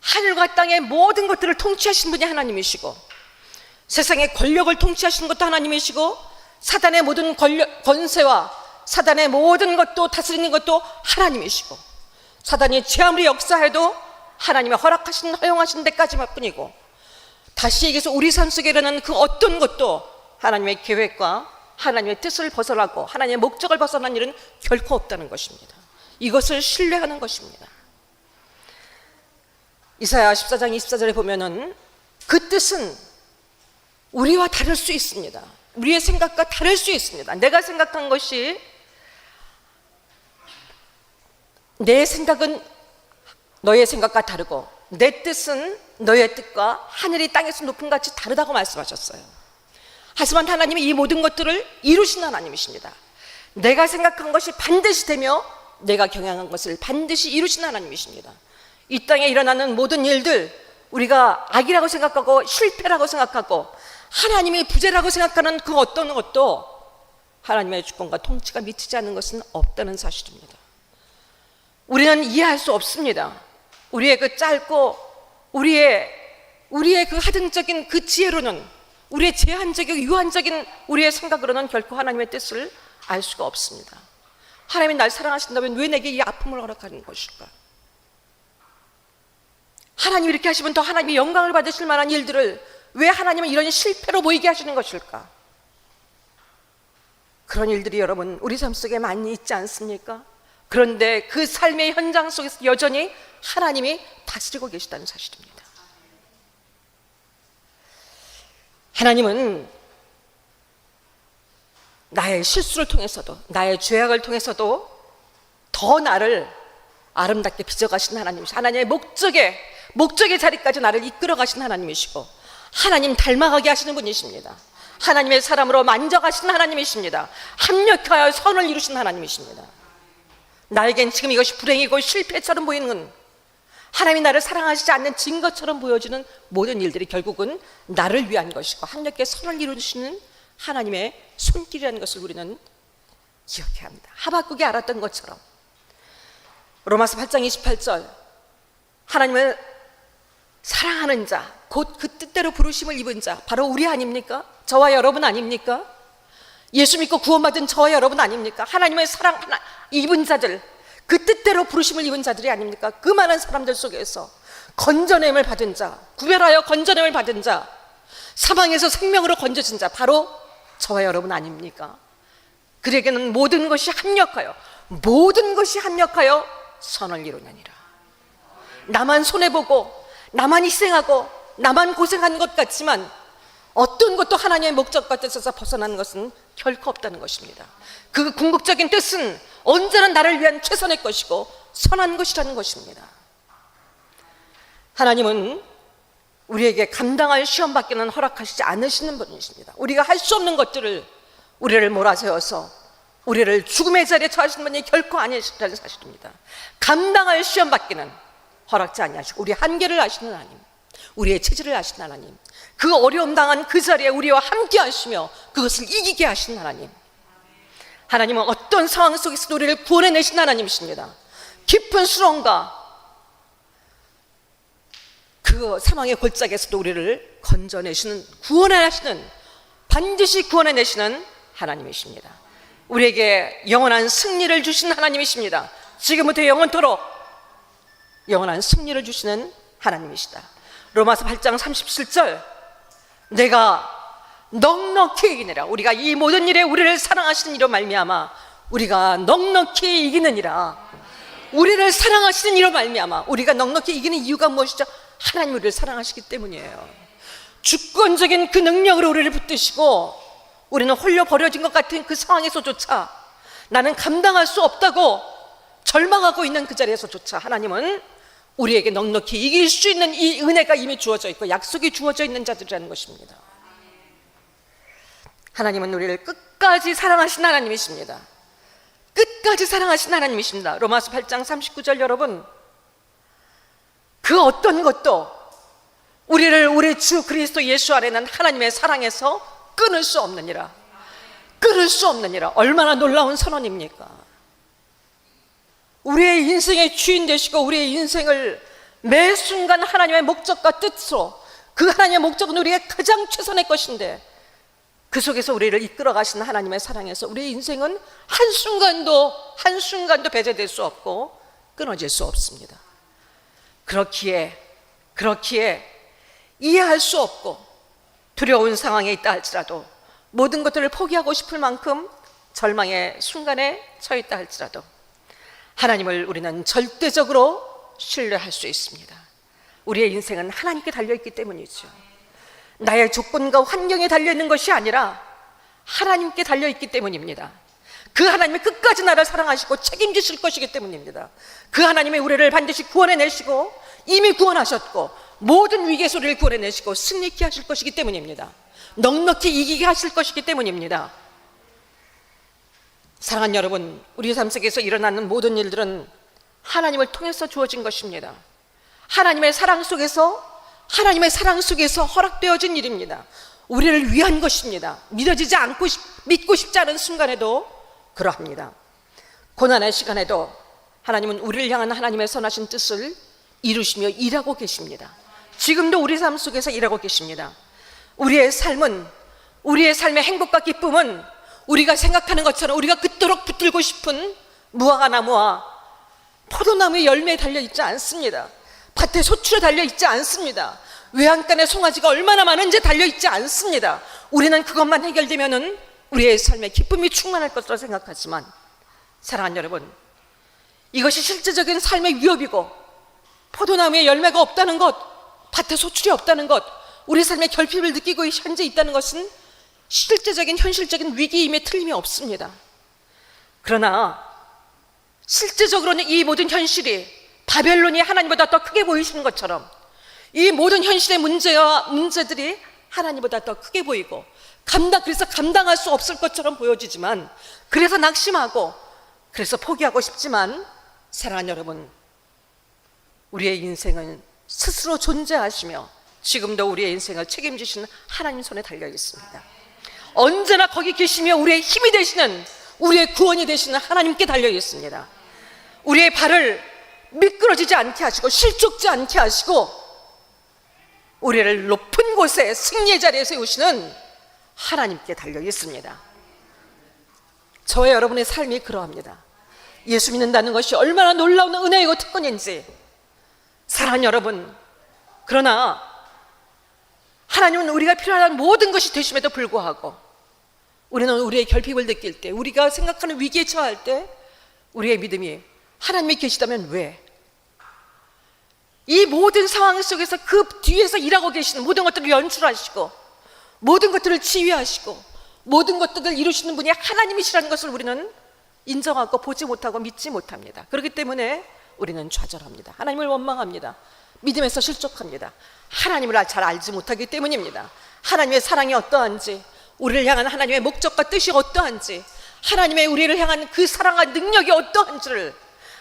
하늘과 땅의 모든 것들을 통치하신 분이 하나님이시고 세상의 권력을 통치하시는 것도 하나님이시고 사단의 모든 권세와 사단의 모든 것도 다스리는 것도 하나님이시고 사단이 제 아무리 역사해도 하나님의 허용하신 데까지만 뿐이고, 다시 얘기해서 우리 삶 속에 일어나는 그 어떤 것도 하나님의 계획과 하나님의 뜻을 벗어나고 하나님의 목적을 벗어난 일은 결코 없다는 것입니다. 이것을 신뢰하는 것입니다. 이사야 14장 24절에 보면은 그 뜻은 우리와 다를 수 있습니다. 우리의 생각과 다를 수 있습니다. 내가 생각한 것이, 내 생각은 너의 생각과 다르고 내 뜻은 너의 뜻과 하늘이 땅에서 높은 같이 다르다고 말씀하셨어요. 하지만 하나님이 이 모든 것들을 이루신 하나님이십니다. 내가 생각한 것이 반드시 되며 내가 경영한 것을 반드시 이루신 하나님이십니다. 이 땅에 일어나는 모든 일들, 우리가 악이라고 생각하고 실패라고 생각하고 하나님이 부재라고 생각하는 그 어떤 것도 하나님의 주권과 통치가 미치지 않는 것은 없다는 사실입니다. 우리는 이해할 수 없습니다. 우리의 그 짧고 우리의 그 하등적인 그 지혜로는, 우리의 제한적이고 유한적인 우리의 생각으로는 결코 하나님의 뜻을 알 수가 없습니다. 하나님이 날 사랑하신다면 왜 내게 이 아픔을 허락하는 것일까? 하나님이 이렇게 하시면 더 하나님이 영광을 받으실 만한 일들을 왜 하나님은 이런 실패로 보이게 하시는 것일까? 그런 일들이 여러분 우리 삶 속에 많이 있지 않습니까? 그런데 그 삶의 현장 속에서 여전히 하나님이 다스리고 계시다는 사실입니다. 하나님은 나의 실수를 통해서도 나의 죄악을 통해서도 더 나를 아름답게 빚어가신 하나님이시고 하나님의 목적의 자리까지 나를 이끌어가신 하나님이시고 하나님 닮아가게 하시는 분이십니다. 하나님의 사람으로 만져가신 하나님이십니다. 합력하여 선을 이루신 하나님이십니다. 나에겐 지금 이것이 불행이고 실패처럼 보이는, 하나님이 나를 사랑하시지 않는 증거처럼 보여지는 모든 일들이 결국은 나를 위한 것이고 합력해 선을 이루시는 하나님의 손길이라는 것을 우리는 기억해야 합니다. 하박국이 알았던 것처럼 로마서 8장 28절, 하나님을 사랑하는 자, 곧 그 뜻대로 부르심을 입은 자, 바로 우리 아닙니까? 저와 여러분 아닙니까? 예수 믿고 구원받은 저와 여러분 아닙니까? 하나님의 사랑 입은 자들, 그 뜻대로 부르심을 입은 자들이 아닙니까? 그 많은 사람들 속에서 건져냄을 받은 자, 구별하여 건져냄을 받은 자, 사망에서 생명으로 건져진 자, 바로 저와 여러분 아닙니까? 그에게는 모든 것이 합력하여 선을 이루느니라. 나만 손해보고 나만 희생하고 나만 고생한 것 같지만 어떤 것도 하나님의 목적과 뜻에서 벗어나는 것은 결코 없다는 것입니다. 그 궁극적인 뜻은 언제나 나를 위한 최선의 것이고 선한 것이라는 것입니다. 하나님은 우리에게 감당할 시험밖에는 허락하시지 않으시는 분이십니다. 우리가 할 수 없는 것들을 우리를 몰아세워서 우리를 죽음의 자리에 처하시는 분이 결코 아니시라는 사실입니다. 감당할 시험밖에는 허락지 아니하시고 우리 한계를 아시는 하나님, 우리의 체질을 아시는 하나님, 그 어려움 당한 그 자리에 우리와 함께 하시며 그것을 이기게 하시는 하나님, 하나님은 어떤 상황 속에서도 우리를 구원해내신 하나님이십니다. 깊은 수렁과 그 사망의 골짜기에서도 우리를 건져내시는, 구원하시는, 반드시 구원해내시는 하나님이십니다. 우리에게 영원한 승리를 주시는 하나님이십니다. 지금부터 영원토록 영원한 승리를 주시는 하나님이시다. 로마서 8장 37절, 내가 넉넉히 이기느라, 우리가 이 모든 일에 우리를 사랑하시는 이로 말미암아 우리가 넉넉히 이기느니라. 우리를 사랑하시는 이로 말미암아 우리가 넉넉히 이기는 이유가 무엇이죠? 하나님 우리를 사랑하시기 때문이에요. 주권적인 그 능력으로 우리를 붙드시고 우리는 홀려 버려진 것 같은 그 상황에서조차 나는 감당할 수 없다고 절망하고 있는 그 자리에서조차 하나님은 우리에게 넉넉히 이길 수 있는 이 은혜가 이미 주어져 있고 약속이 주어져 있는 자들이라는 것입니다. 하나님은 우리를 끝까지 사랑하신 하나님이십니다. 끝까지 사랑하신 하나님이십니다. 로마서 8장 39절, 여러분, 그 어떤 것도 우리를 우리 주 그리스도 예수 안에는 하나님의 사랑에서 끊을 수 없느니라. 끊을 수 없느니라. 얼마나 놀라운 선언입니까? 우리의 인생의 주인 되시고 우리의 인생을 매 순간 하나님의 목적과 뜻으로, 그 하나님의 목적은 우리의 가장 최선의 것인데 그 속에서 우리를 이끌어 가시는 하나님의 사랑에서 우리의 인생은 한순간도 배제될 수 없고 끊어질 수 없습니다. 그렇기에 이해할 수 없고 두려운 상황에 있다 할지라도, 모든 것들을 포기하고 싶을 만큼 절망의 순간에 처했다 할지라도 하나님을 우리는 절대적으로 신뢰할 수 있습니다. 우리의 인생은 하나님께 달려있기 때문이죠. 나의 조건과 환경에 달려있는 것이 아니라 하나님께 달려있기 때문입니다. 그 하나님이 끝까지 나를 사랑하시고 책임지실 것이기 때문입니다. 그 하나님이 우리를 반드시 구원해내시고 이미 구원하셨고 모든 위기에서 우리를 구원해내시고 승리케 하실 것이기 때문입니다. 넉넉히 이기게 하실 것이기 때문입니다. 사랑하는 여러분, 우리 삶 속에서 일어나는 모든 일들은 하나님을 통해서 주어진 것입니다. 하나님의 사랑 속에서 허락되어진 일입니다. 우리를 위한 것입니다. 믿고 싶지 않은 순간에도 그러합니다. 고난의 시간에도 하나님은 우리를 향한 하나님의 선하신 뜻을 이루시며 일하고 계십니다. 지금도 우리 삶 속에서 일하고 계십니다. 우리의 삶의 행복과 기쁨은 우리가 생각하는 것처럼 우리가 그토록 붙들고 싶은 무화과 나무와 포도나무의 열매에 달려있지 않습니다. 밭의 소출에 달려있지 않습니다. 외양간의 송아지가 얼마나 많은지 달려있지 않습니다. 우리는 그것만 해결되면은 우리의 삶에 기쁨이 충만할 것으로 생각하지만, 사랑하는 여러분, 이것이 실제적인 삶의 위협이고 포도나무에 열매가 없다는 것, 밭에 소출이 없다는 것, 우리 삶의 결핍을 느끼고 현재 있다는 것은 실제적인 현실적인 위기임에 틀림이 없습니다. 그러나 실제적으로는 이 모든 현실이 바벨론이 하나님보다 더 크게 보이시는 것처럼 이 모든 현실의 문제들이 하나님보다 더 크게 보이고 그래서 감당할 수 없을 것처럼 보여지지만, 그래서 낙심하고, 그래서 포기하고 싶지만, 사랑하는 여러분, 우리의 인생은 스스로 존재하시며 지금도 우리의 인생을 책임지시는 하나님 손에 달려 있습니다. 언제나 거기 계시며 우리의 힘이 되시는, 우리의 구원이 되시는 하나님께 달려 있습니다. 우리의 발을 미끄러지지 않게 하시고 실족지 않게 하시고 우리를 높은 곳에 승리의 자리에 세우시는 하나님께 달려 있습니다. 저와 여러분의 삶이 그러합니다. 예수 믿는다는 것이 얼마나 놀라운 은혜이고 특권인지. 사랑하는 여러분, 그러나 하나님은 우리가 필요한 모든 것이 되심에도 불구하고 우리는 우리의 결핍을 느낄 때, 우리가 생각하는 위기에 처할 때 우리의 믿음이 하나님이 계시다면 왜? 이 모든 상황 속에서 그 뒤에서 일하고 계시는 모든 것들을 연출하시고 모든 것들을 지휘하시고 모든 것들을 이루시는 분이 하나님이시라는 것을 우리는 인정하고 보지 못하고 믿지 못합니다. 그렇기 때문에 우리는 좌절합니다. 하나님을 원망합니다. 믿음에서 실족합니다. 하나님을 잘 알지 못하기 때문입니다. 하나님의 사랑이 어떠한지, 우리를 향한 하나님의 목적과 뜻이 어떠한지, 하나님의 우리를 향한 그 사랑과 능력이 어떠한지를,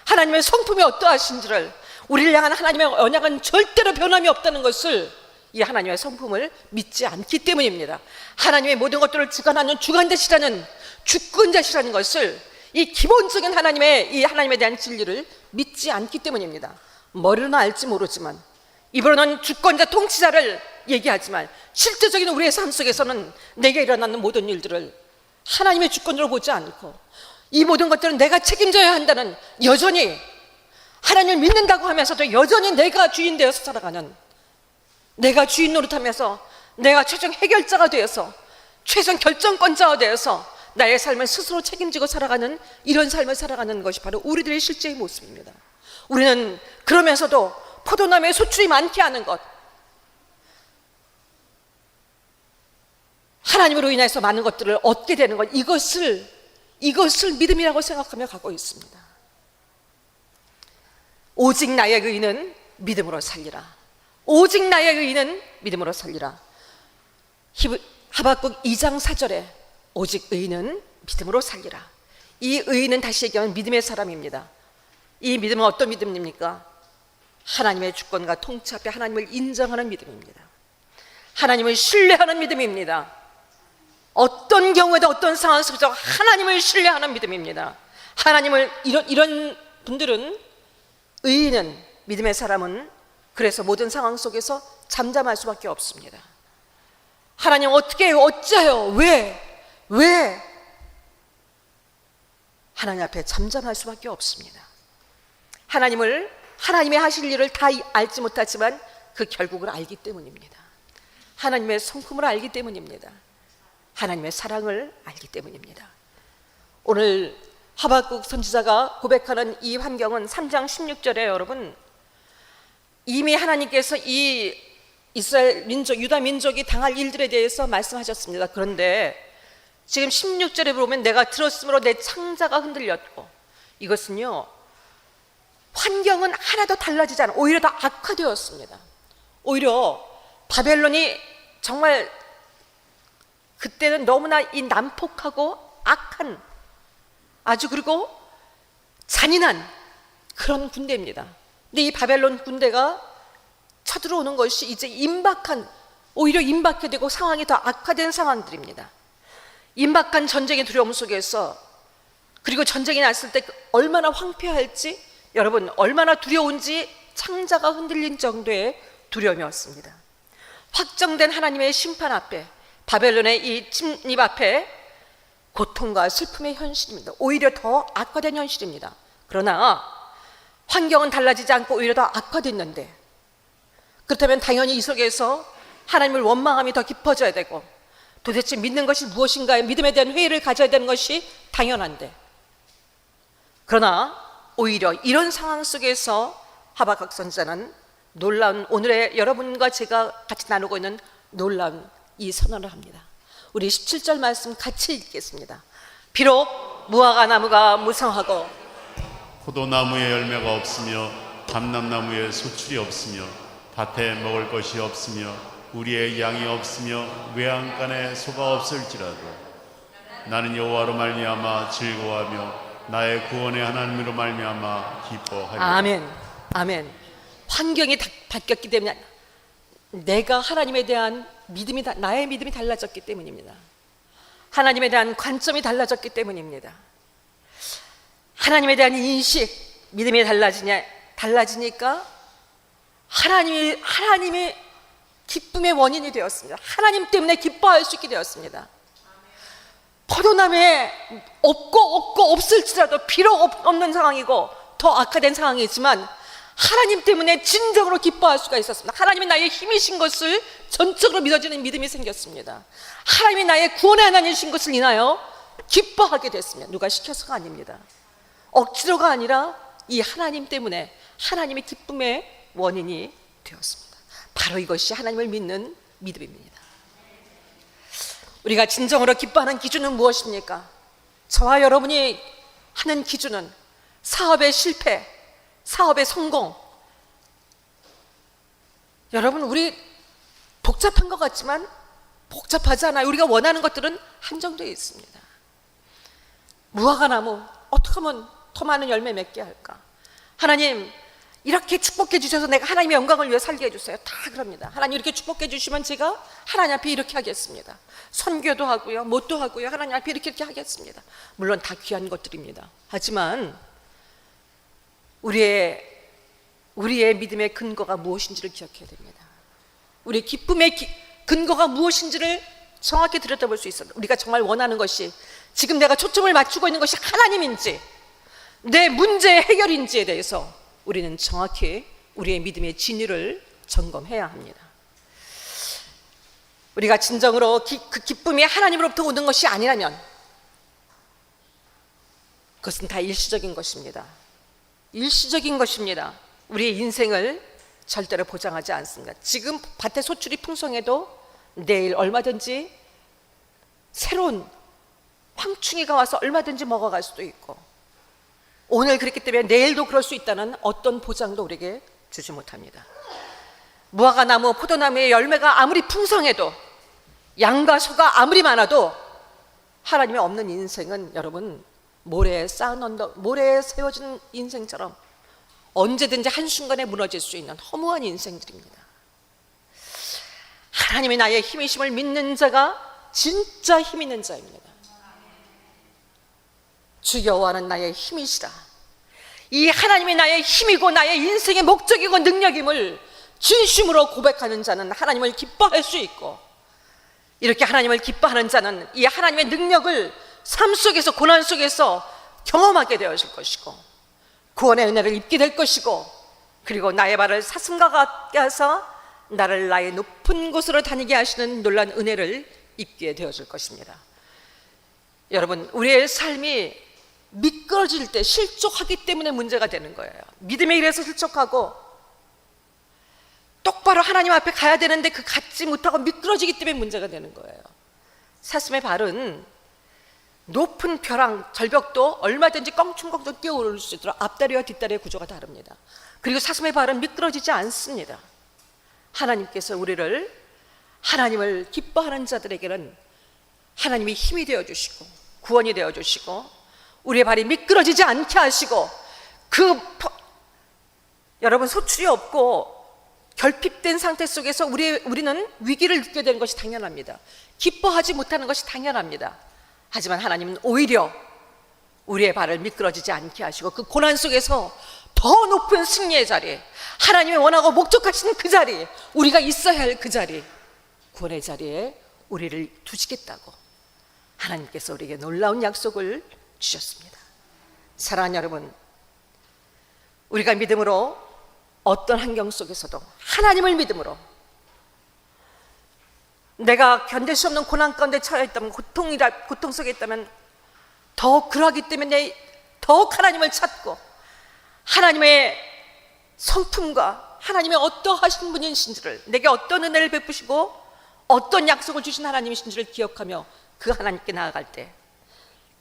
하나님의 성품이 어떠하신지를, 우리를 향한 하나님의 언약은 절대로 변함이 없다는 것을, 이 하나님의 성품을 믿지 않기 때문입니다. 하나님의 모든 것들을 주관하는 주관자시라는 주권자시라는 것을, 이 기본적인 이 하나님에 대한 진리를 믿지 않기 때문입니다. 머리로는 알지 모르지만, 입으로는 주권자 통치자를 얘기하지만 실제적인 우리의 삶 속에서는 내게 일어나는 모든 일들을 하나님의 주권으로 보지 않고 이 모든 것들은 내가 책임져야 한다는, 여전히 하나님을 믿는다고 하면서도 여전히 내가 주인 되어서 살아가는, 내가 주인 노릇하면서 내가 최종 해결자가 되어서 최종 결정권자가 되어서 나의 삶을 스스로 책임지고 살아가는, 이런 삶을 살아가는 것이 바로 우리들의 실제의 모습입니다. 우리는 그러면서도 포도나무에 소출이 많게 하는 것, 하나님으로 인해서 많은 것들을 얻게 되는 것, 이것을 믿음이라고 생각하며 가고 있습니다. 오직 나의 의인은 믿음으로 살리라. 오직 나의 의인은 믿음으로 살리라. 하박국 2장 4절에 오직 의인은 믿음으로 살리라. 이 의인은 다시 얘기하면 믿음의 사람입니다. 이 믿음은 어떤 믿음입니까? 하나님의 주권과 통치 앞에 하나님을 인정하는 믿음입니다. 하나님을 신뢰하는 믿음입니다. 어떤 경우에도 어떤 상황 속에서 하나님을 신뢰하는 믿음입니다. 하나님을, 이런 분들은, 의인은, 믿음의 사람은 그래서 모든 상황 속에서 잠잠할 수밖에 없습니다. 하나님 어떻게 해요? 어째요? 왜? 하나님 앞에 잠잠할 수밖에 없습니다. 하나님의 하실 일을 다 알지 못하지만 그 결국을 알기 때문입니다. 하나님의 성품을 알기 때문입니다. 하나님의 사랑을 알기 때문입니다. 오늘 하박국 선지자가 고백하는 이 환경은 3장 16절에 여러분, 이미 하나님께서 이 이스라엘 민족, 유다 민족이 당할 일들에 대해서 말씀하셨습니다. 그런데 지금 16절에 보면 내가 들었으므로 내 창자가 흔들렸고, 이것은요, 환경은 하나도 달라지지 않아 오히려 더 악화되었습니다. 오히려 바벨론이 정말 그때는 너무나 이 난폭하고 악한, 아주 그리고 잔인한 그런 군대입니다. 근데 이 바벨론 군대가 쳐들어오는 것이 이제 오히려 임박해 되고 상황이 더 악화된 상황들입니다. 임박한 전쟁의 두려움 속에서, 그리고 전쟁이 났을 때 얼마나 황폐할지, 여러분 얼마나 두려운지 창자가 흔들린 정도의 두려움이었습니다. 확정된 하나님의 심판 앞에, 바벨론의 이 침입 앞에 고통과 슬픔의 현실입니다. 오히려 더 악화된 현실입니다. 그러나 환경은 달라지지 않고 오히려 더 악화됐는데, 그렇다면 당연히 이 속에서 하나님을 원망함이 더 깊어져야 되고, 도대체 믿는 것이 무엇인가에 믿음에 대한 회의를 가져야 되는 것이 당연한데, 그러나 오히려 이런 상황 속에서 하박국 선지자는 놀라운, 오늘의 여러분과 제가 같이 나누고 있는 놀라운 이 선언을 합니다. 우리 17절 말씀 같이 읽겠습니다. 비록 무화과 나무가 무성하고 포도나무에 열매가 없으며 감람나무에 소출이 없으며 밭에 먹을 것이 없으며 우리의 양이 없으며 외양간에 소가 없을지라도 나는 여호와로 말미암아 즐거워하며 나의 구원의 하나님으로 말미암아 기뻐하리라. 아멘. 아멘. 환경이 바뀌었기 때문에 내가 하나님에 대한 믿음이 나의 믿음이 달라졌기 때문입니다. 하나님에 대한 관점이 달라졌기 때문입니다. 하나님에 대한 인식, 믿음이 달라지니까 하나님이 기쁨의 원인이 되었습니다. 하나님 때문에 기뻐할 수 있게 되었습니다. 포도나무에 없고 없을지라도 비록 없는 상황이고 더 악화된 상황이지만 하나님 때문에 진정으로 기뻐할 수가 있었습니다. 하나님이 나의 힘이신 것을 전적으로 믿어지는 믿음이 생겼습니다. 하나님이 나의 구원의 하나님이신 것을 인하여 기뻐하게 됐습니다. 누가 시켜서가 아닙니다. 억지로가 아니라 이 하나님 때문에 하나님의 기쁨의 원인이 되었습니다. 바로 이것이 하나님을 믿는 믿음입니다. 우리가 진정으로 기뻐하는 기준은 무엇입니까? 저와 여러분이 하는 기준은 사업의 실패, 사업의 성공. 여러분, 우리 복잡한 것 같지만 복잡하지 않아요. 우리가 원하는 것들은 한정되어 있습니다. 무화과 나무 어떻게 하면 더 많은 열매 맺게 할까? 하나님 이렇게 축복해 주셔서 내가 하나님의 영광을 위해 살게 해주세요. 다 그럽니다. 하나님 이렇게 축복해 주시면 제가 하나님 앞에 이렇게 하겠습니다. 선교도 하고요, 못도 하고요, 하나님 앞에 이렇게 하겠습니다. 물론 다 귀한 것들입니다. 하지만 우리의 믿음의 근거가 무엇인지를 기억해야 됩니다. 우리의 기쁨의 근거가 무엇인지를 정확히 들여다볼 수 있어요. 우리가 정말 원하는 것이 지금 내가 초점을 맞추고 있는 것이 하나님인지 내 문제의 해결인지에 대해서 우리는 정확히 우리의 믿음의 진위를 점검해야 합니다. 우리가 진정으로 그 기쁨이 하나님으로부터 오는 것이 아니라면 그것은 다 일시적인 것입니다. 일시적인 것입니다. 우리의 인생을 절대로 보장하지 않습니다. 지금 밭에 소출이 풍성해도 내일 얼마든지 새로운 황충이가 와서 얼마든지 먹어갈 수도 있고, 오늘 그랬기 때문에 내일도 그럴 수 있다는 어떤 보장도 우리에게 주지 못합니다. 무화과 나무, 포도나무의 열매가 아무리 풍성해도, 양과 소가 아무리 많아도 하나님이 없는 인생은 여러분 모래에 쌓은 언덕, 모래에 세워진 인생처럼 언제든지 한순간에 무너질 수 있는 허무한 인생들입니다. 하나님이 나의 힘이심을 믿는 자가 진짜 힘 있는 자입니다. 주 여호와는 나의 힘이시라. 이 하나님이 나의 힘이고 나의 인생의 목적이고 능력임을 진심으로 고백하는 자는 하나님을 기뻐할 수 있고, 이렇게 하나님을 기뻐하는 자는 이 하나님의 능력을 삶 속에서, 고난 속에서 경험하게 되어질 것이고, 구원의 은혜를 입게 될 것이고, 그리고 나의 발을 사슴과 같게 하사 나를 나의 높은 곳으로 다니게 하시는 놀라운 은혜를 입게 되어질 것입니다. 여러분, 우리의 삶이 미끄러질 때 실족하기 때문에 문제가 되는 거예요. 믿음의 일에서 실족하고 똑바로 하나님 앞에 가야 되는데 그 갖지 못하고 미끄러지기 때문에 문제가 되는 거예요. 사슴의 발은 높은 벼랑, 절벽도 얼마든지 껑충껑충 뛰어오를 수 있도록 앞다리와 뒷다리의 구조가 다릅니다. 그리고 사슴의 발은 미끄러지지 않습니다. 하나님께서 우리를, 하나님을 기뻐하는 자들에게는 하나님이 힘이 되어주시고 구원이 되어주시고 우리의 발이 미끄러지지 않게 하시고, 여러분, 소출이 없고 결핍된 상태 속에서 우리는 위기를 느끼게 되는 것이 당연합니다. 기뻐하지 못하는 것이 당연합니다. 하지만 하나님은 오히려 우리의 발을 미끄러지지 않게 하시고 그 고난 속에서 더 높은 승리의 자리, 하나님이 원하고 목적하시는 그 자리, 우리가 있어야 할 그 자리, 구원의 자리에 우리를 두시겠다고 하나님께서 우리에게 놀라운 약속을 주셨습니다. 사랑하는 여러분, 우리가 믿음으로 어떤 환경 속에서도, 하나님을 믿음으로, 내가 견딜 수 없는 고난 가운데 처해 있다면, 고통 속에 있다면 더욱 그러하기 때문에 더욱 하나님을 찾고 하나님의 성품과 하나님의 어떠하신 분이신지를, 내게 어떤 은혜를 베푸시고 어떤 약속을 주신 하나님이신지를 기억하며 그 하나님께 나아갈 때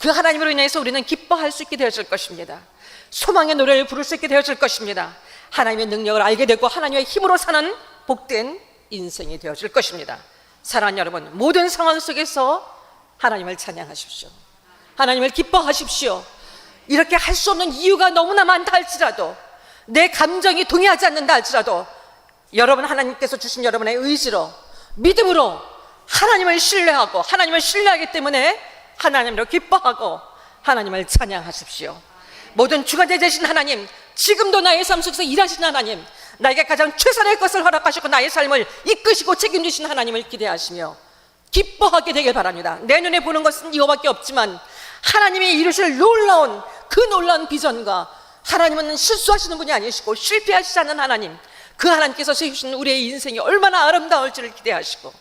그 하나님으로 인해서 우리는 기뻐할 수 있게 되어질 것입니다. 소망의 노래를 부를 수 있게 되어질 것입니다. 하나님의 능력을 알게 되고 하나님의 힘으로 사는 복된 인생이 되어질 것입니다. 사랑하는 여러분, 모든 상황 속에서 하나님을 찬양하십시오. 하나님을 기뻐하십시오. 이렇게 할 수 없는 이유가 너무나 많다 할지라도, 내 감정이 동의하지 않는다 할지라도, 여러분 하나님께서 주신 여러분의 의지로, 믿음으로 하나님을 신뢰하고, 하나님을 신뢰하기 때문에 하나님으로 기뻐하고 하나님을 찬양하십시오. 모든 주관자 되신 하나님, 지금도 나의 삶 속에서 일하시는 하나님, 나에게 가장 최선의 것을 허락하시고 나의 삶을 이끄시고 책임지신 하나님을 기대하시며 기뻐하게 되길 바랍니다. 내 눈에 보는 것은 이거밖에 없지만 하나님이 이루실 놀라운 그 놀라운 비전과, 하나님은 실수하시는 분이 아니시고 실패하시지 않는 하나님, 그 하나님께서 세우신 우리의 인생이 얼마나 아름다울지를 기대하시고,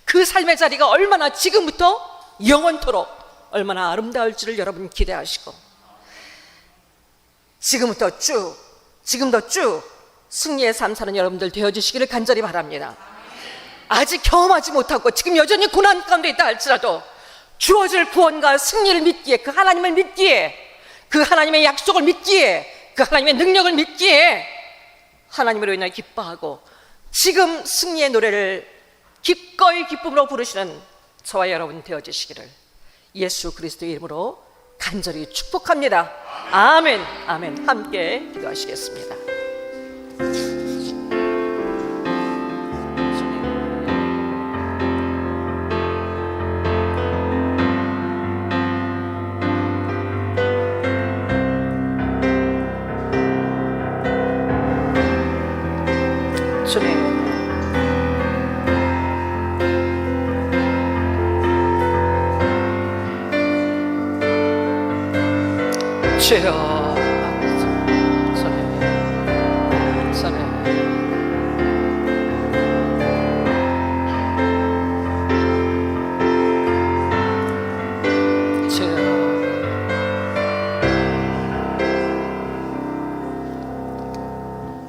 그 삶의 자리가 얼마나 지금부터 영원토록 얼마나 아름다울지를 여러분 기대하시고, 지금부터 쭉 승리의 삶 사는 여러분들 되어주시기를 간절히 바랍니다. 아직 경험하지 못하고 지금 여전히 고난 가운데 있다 할지라도 주어질 구원과 승리를 믿기에, 그 하나님을 믿기에, 그 하나님의 약속을 믿기에, 그 하나님의 능력을 믿기에 하나님으로 인하여 기뻐하고 지금 승리의 노래를 기꺼이 기쁨으로 부르시는 저와 여러분 되어주시기를 예수 그리스도의 이름으로 간절히 축복합니다. 아멘. 아멘. 함께 기도하시겠습니다. 주님, 주여,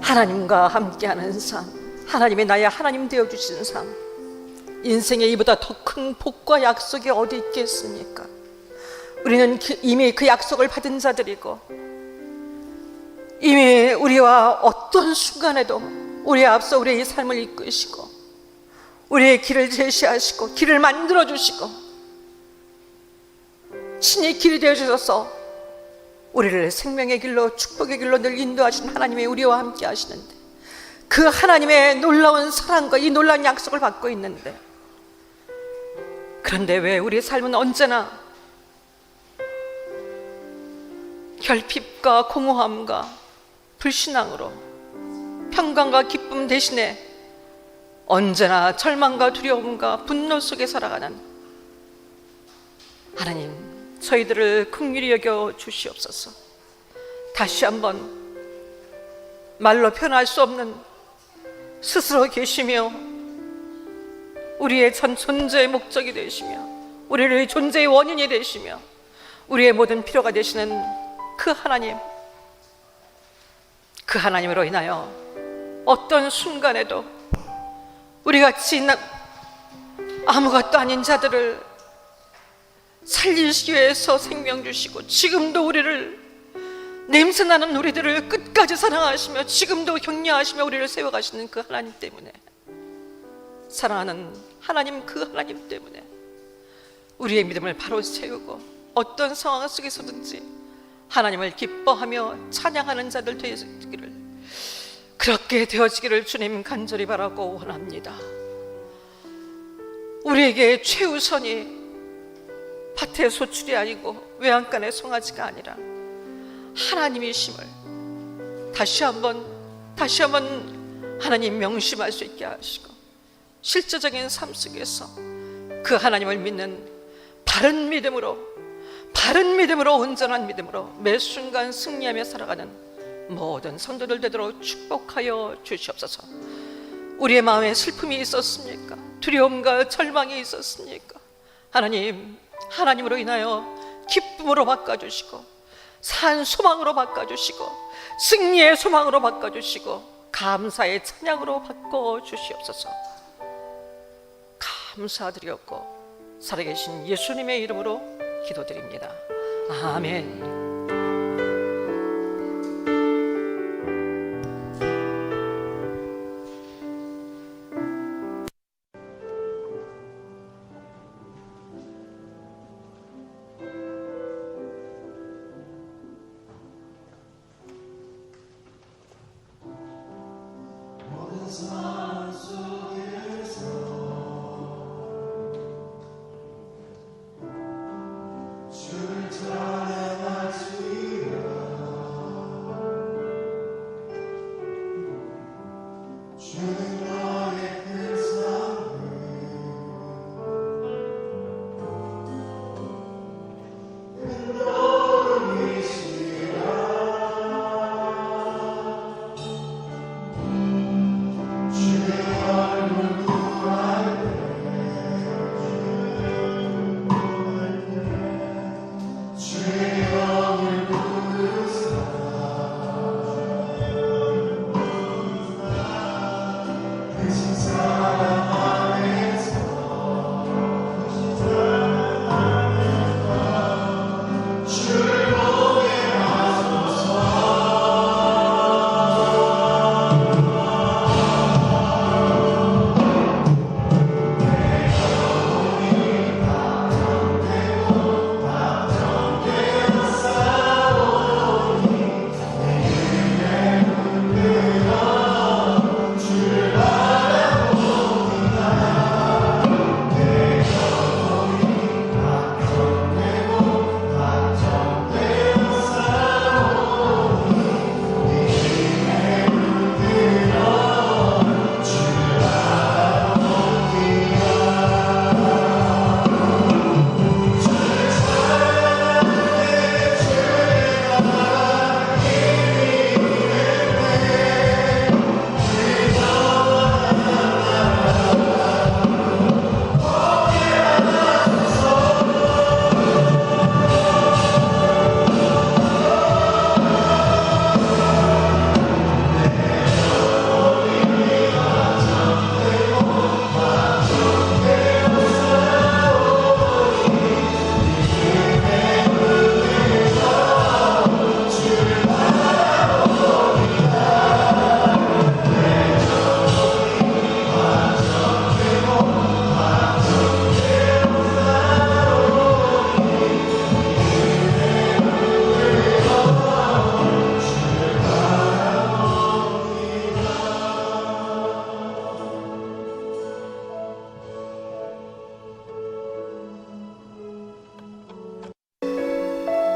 하나님과 함께하는 삶, 하나님이 나의 하나님 되어주신 삶, 인생에 이보다 더 큰 복과 약속이 어디 있겠습니까? 우리는 이미 그 약속을 받은 자들이고, 이미 우리와 어떤 순간에도 우리의 앞서 우리의 삶을 이끄시고 우리의 길을 제시하시고 길을 만들어주시고 친히 길이 되어주셔서 우리를 생명의 길로, 축복의 길로 늘 인도하신 하나님의 우리와 함께 하시는데, 그 하나님의 놀라운 사랑과 이 놀라운 약속을 받고 있는데, 그런데 왜 우리의 삶은 언제나 결핍과 공허함과 불신앙으로, 평강과 기쁨 대신에 언제나 절망과 두려움과 분노 속에 살아가는 하나님, 저희들을 긍휼히 여겨 주시옵소서. 다시 한번 말로 표현할 수 없는 스스로 계시며 우리의 전 존재의 목적이 되시며 우리의 존재의 원인이 되시며 우리의 모든 필요가 되시는 그 하나님, 그 하나님으로 인하여 어떤 순간에도 우리같이 아무것도 아닌 자들을 살리시기 위해서 생명 주시고, 지금도 우리를, 냄새나는 우리들을 끝까지 사랑하시며 지금도 격려하시며 우리를 세워가시는 그 하나님 때문에, 사랑하는 하나님, 그 하나님 때문에 우리의 믿음을 바로 세우고 어떤 상황 속에서든지 하나님을 기뻐하며 찬양하는 자들 되어지기를, 그렇게 되어지기를 주님 간절히 바라고 원합니다. 우리에게 최우선이 밭의 소출이 아니고 외양간의 송아지가 아니라 하나님이심을 다시 한번 하나님 명심할 수 있게 하시고, 실제적인 삶 속에서 그 하나님을 믿는 바른 믿음으로, 온전한 믿음으로 매 순간 승리하며 살아가는 모든 성도들 되도록 축복하여 주시옵소서. 우리의 마음에 슬픔이 있었습니까? 두려움과 절망이 있었습니까? 하나님으로 인하여 기쁨으로 바꿔주시고, 산 소망으로 바꿔주시고, 승리의 소망으로 바꿔주시고, 감사의 찬양으로 바꿔주시옵소서. 감사드렸고 살아계신 예수님의 이름으로 기도드립니다. 아멘.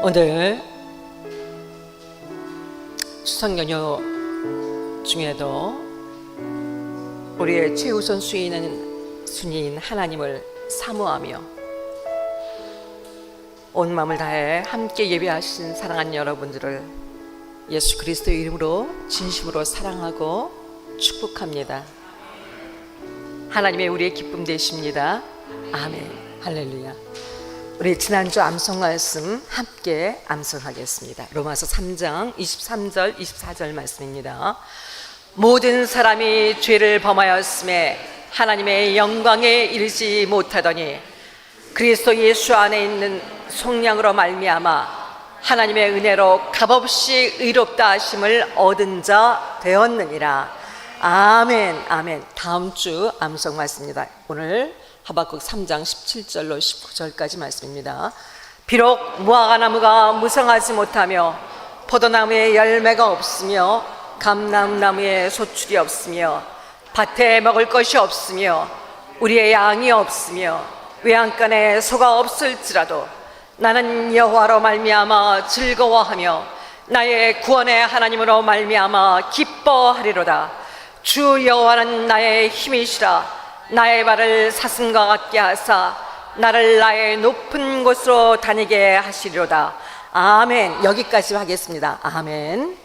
오늘 추석 연휴 중에도 우리의 최우선 순위인 하나님을 사모하며 온 마음을 다해 함께 예배하신 사랑하는 여러분들을 예수 그리스도의 이름으로 진심으로 사랑하고 축복합니다. 하나님의 우리의 기쁨 되십니다. 아멘. 할렐루야. 우리 지난주 암송 말씀 함께 암송하겠습니다. 로마서 3장 23절 24절 말씀입니다. 모든 사람이 죄를 범하였음에 하나님의 영광에 이르지 못하더니 그리스도 예수 안에 있는 속량으로 말미암아 하나님의 은혜로 값없이 의롭다 하심을 얻은 자 되었느니라. 아멘. 아멘. 다음 주 암송 말씀입니다. 오늘 하박국 3장 17절로 19절까지 말씀입니다. 비록 무화과나무가 무성하지 못하며 포도나무에 열매가 없으며 감람나무에 소출이 없으며 밭에 먹을 것이 없으며 우리의 양이 없으며 외양간에 소가 없을지라도 나는 여호와로 말미암아 즐거워하며 나의 구원의 하나님으로 말미암아 기뻐하리로다. 주 여호와는 나의 힘이시라. 나의 발을 사슴과 같게 하사 나를 나의 높은 곳으로 다니게 하시리로다. 아멘. 여기까지 하겠습니다. 아멘.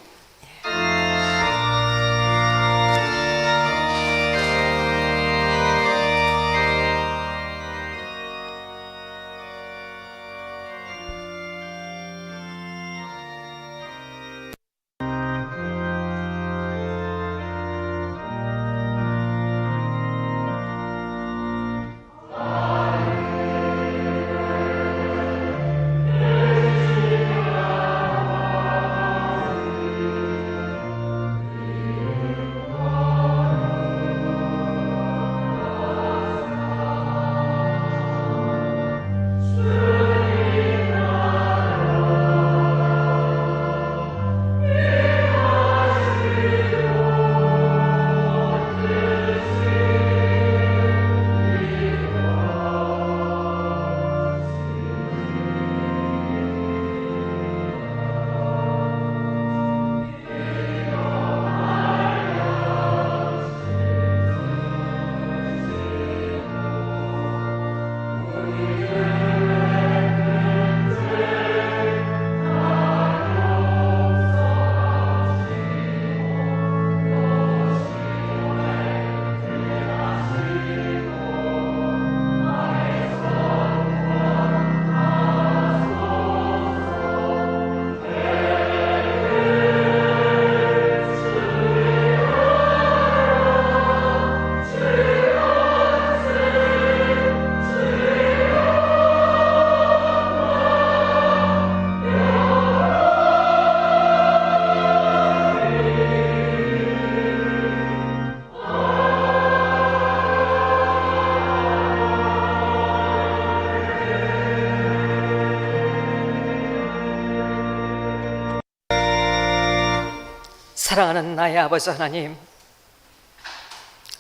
사랑하는 나의 아버지 하나님,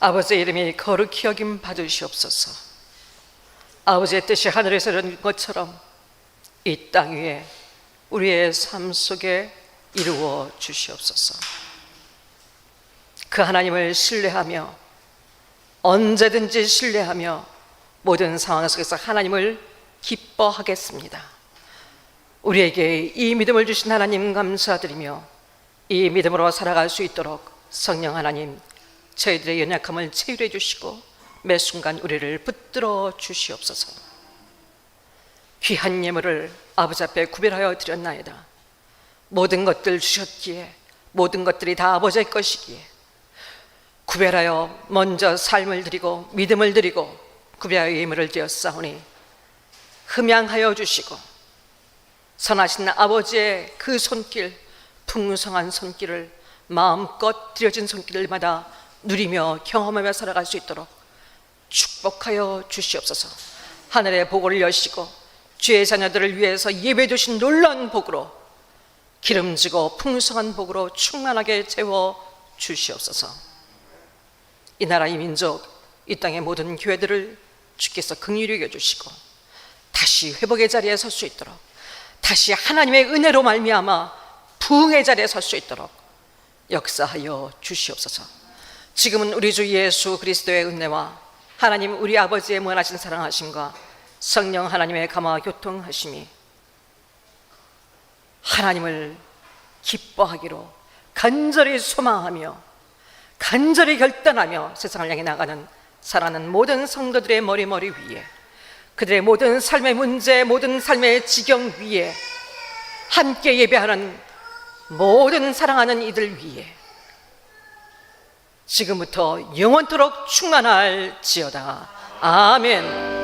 아버지의 이름이 거룩히 여김 받으시옵소서. 아버지의 뜻이 하늘에서 이룬 것처럼 이 땅 위에 우리의 삶 속에 이루어 주시옵소서. 그 하나님을 신뢰하며 언제든지 신뢰하며 모든 상황 속에서 하나님을 기뻐하겠습니다. 우리에게 이 믿음을 주신 하나님 감사드리며 이 믿음으로 살아갈 수 있도록 성령 하나님, 저희들의 연약함을 체휼해 주시고 매 순간 우리를 붙들어 주시옵소서. 귀한 예물을 아버지 앞에 구별하여 드렸나이다. 모든 것들 주셨기에 모든 것들이 다 아버지의 것이기에 구별하여 먼저 삶을 드리고 믿음을 드리고 구별하여 예물을 드렸사오니 흠양하여 주시고 선하신 아버지의 그 손길, 풍성한 손길을 마음껏 드려진 손길마다 누리며 경험하며 살아갈 수 있도록 축복하여 주시옵소서. 하늘의 복을 여시고 주의 자녀들을 위해서 예배해 주신 놀라운 복으로 기름지고 풍성한 복으로 충만하게 채워 주시옵소서. 이 나라 이 민족 이 땅의 모든 교회들을 주께서 긍휼히 여겨주시고 다시 회복의 자리에 설 수 있도록, 다시 하나님의 은혜로 말미암아 부흥의 자리에 설 수 있도록 역사하여 주시옵소서. 지금은 우리 주 예수 그리스도의 은혜와 하나님 우리 아버지의 무한하신 사랑하심과 성령 하나님의 감화 교통하심이 하나님을 기뻐하기로 간절히 소망하며 간절히 결단하며 세상을 향해 나가는 사랑하는 모든 성도들의 머리 위에, 그들의 모든 삶의 문제, 모든 삶의 지경 위에, 함께 예배하는 모든 사랑하는 이들 위에 지금부터 영원토록 충만할지어다. 아멘.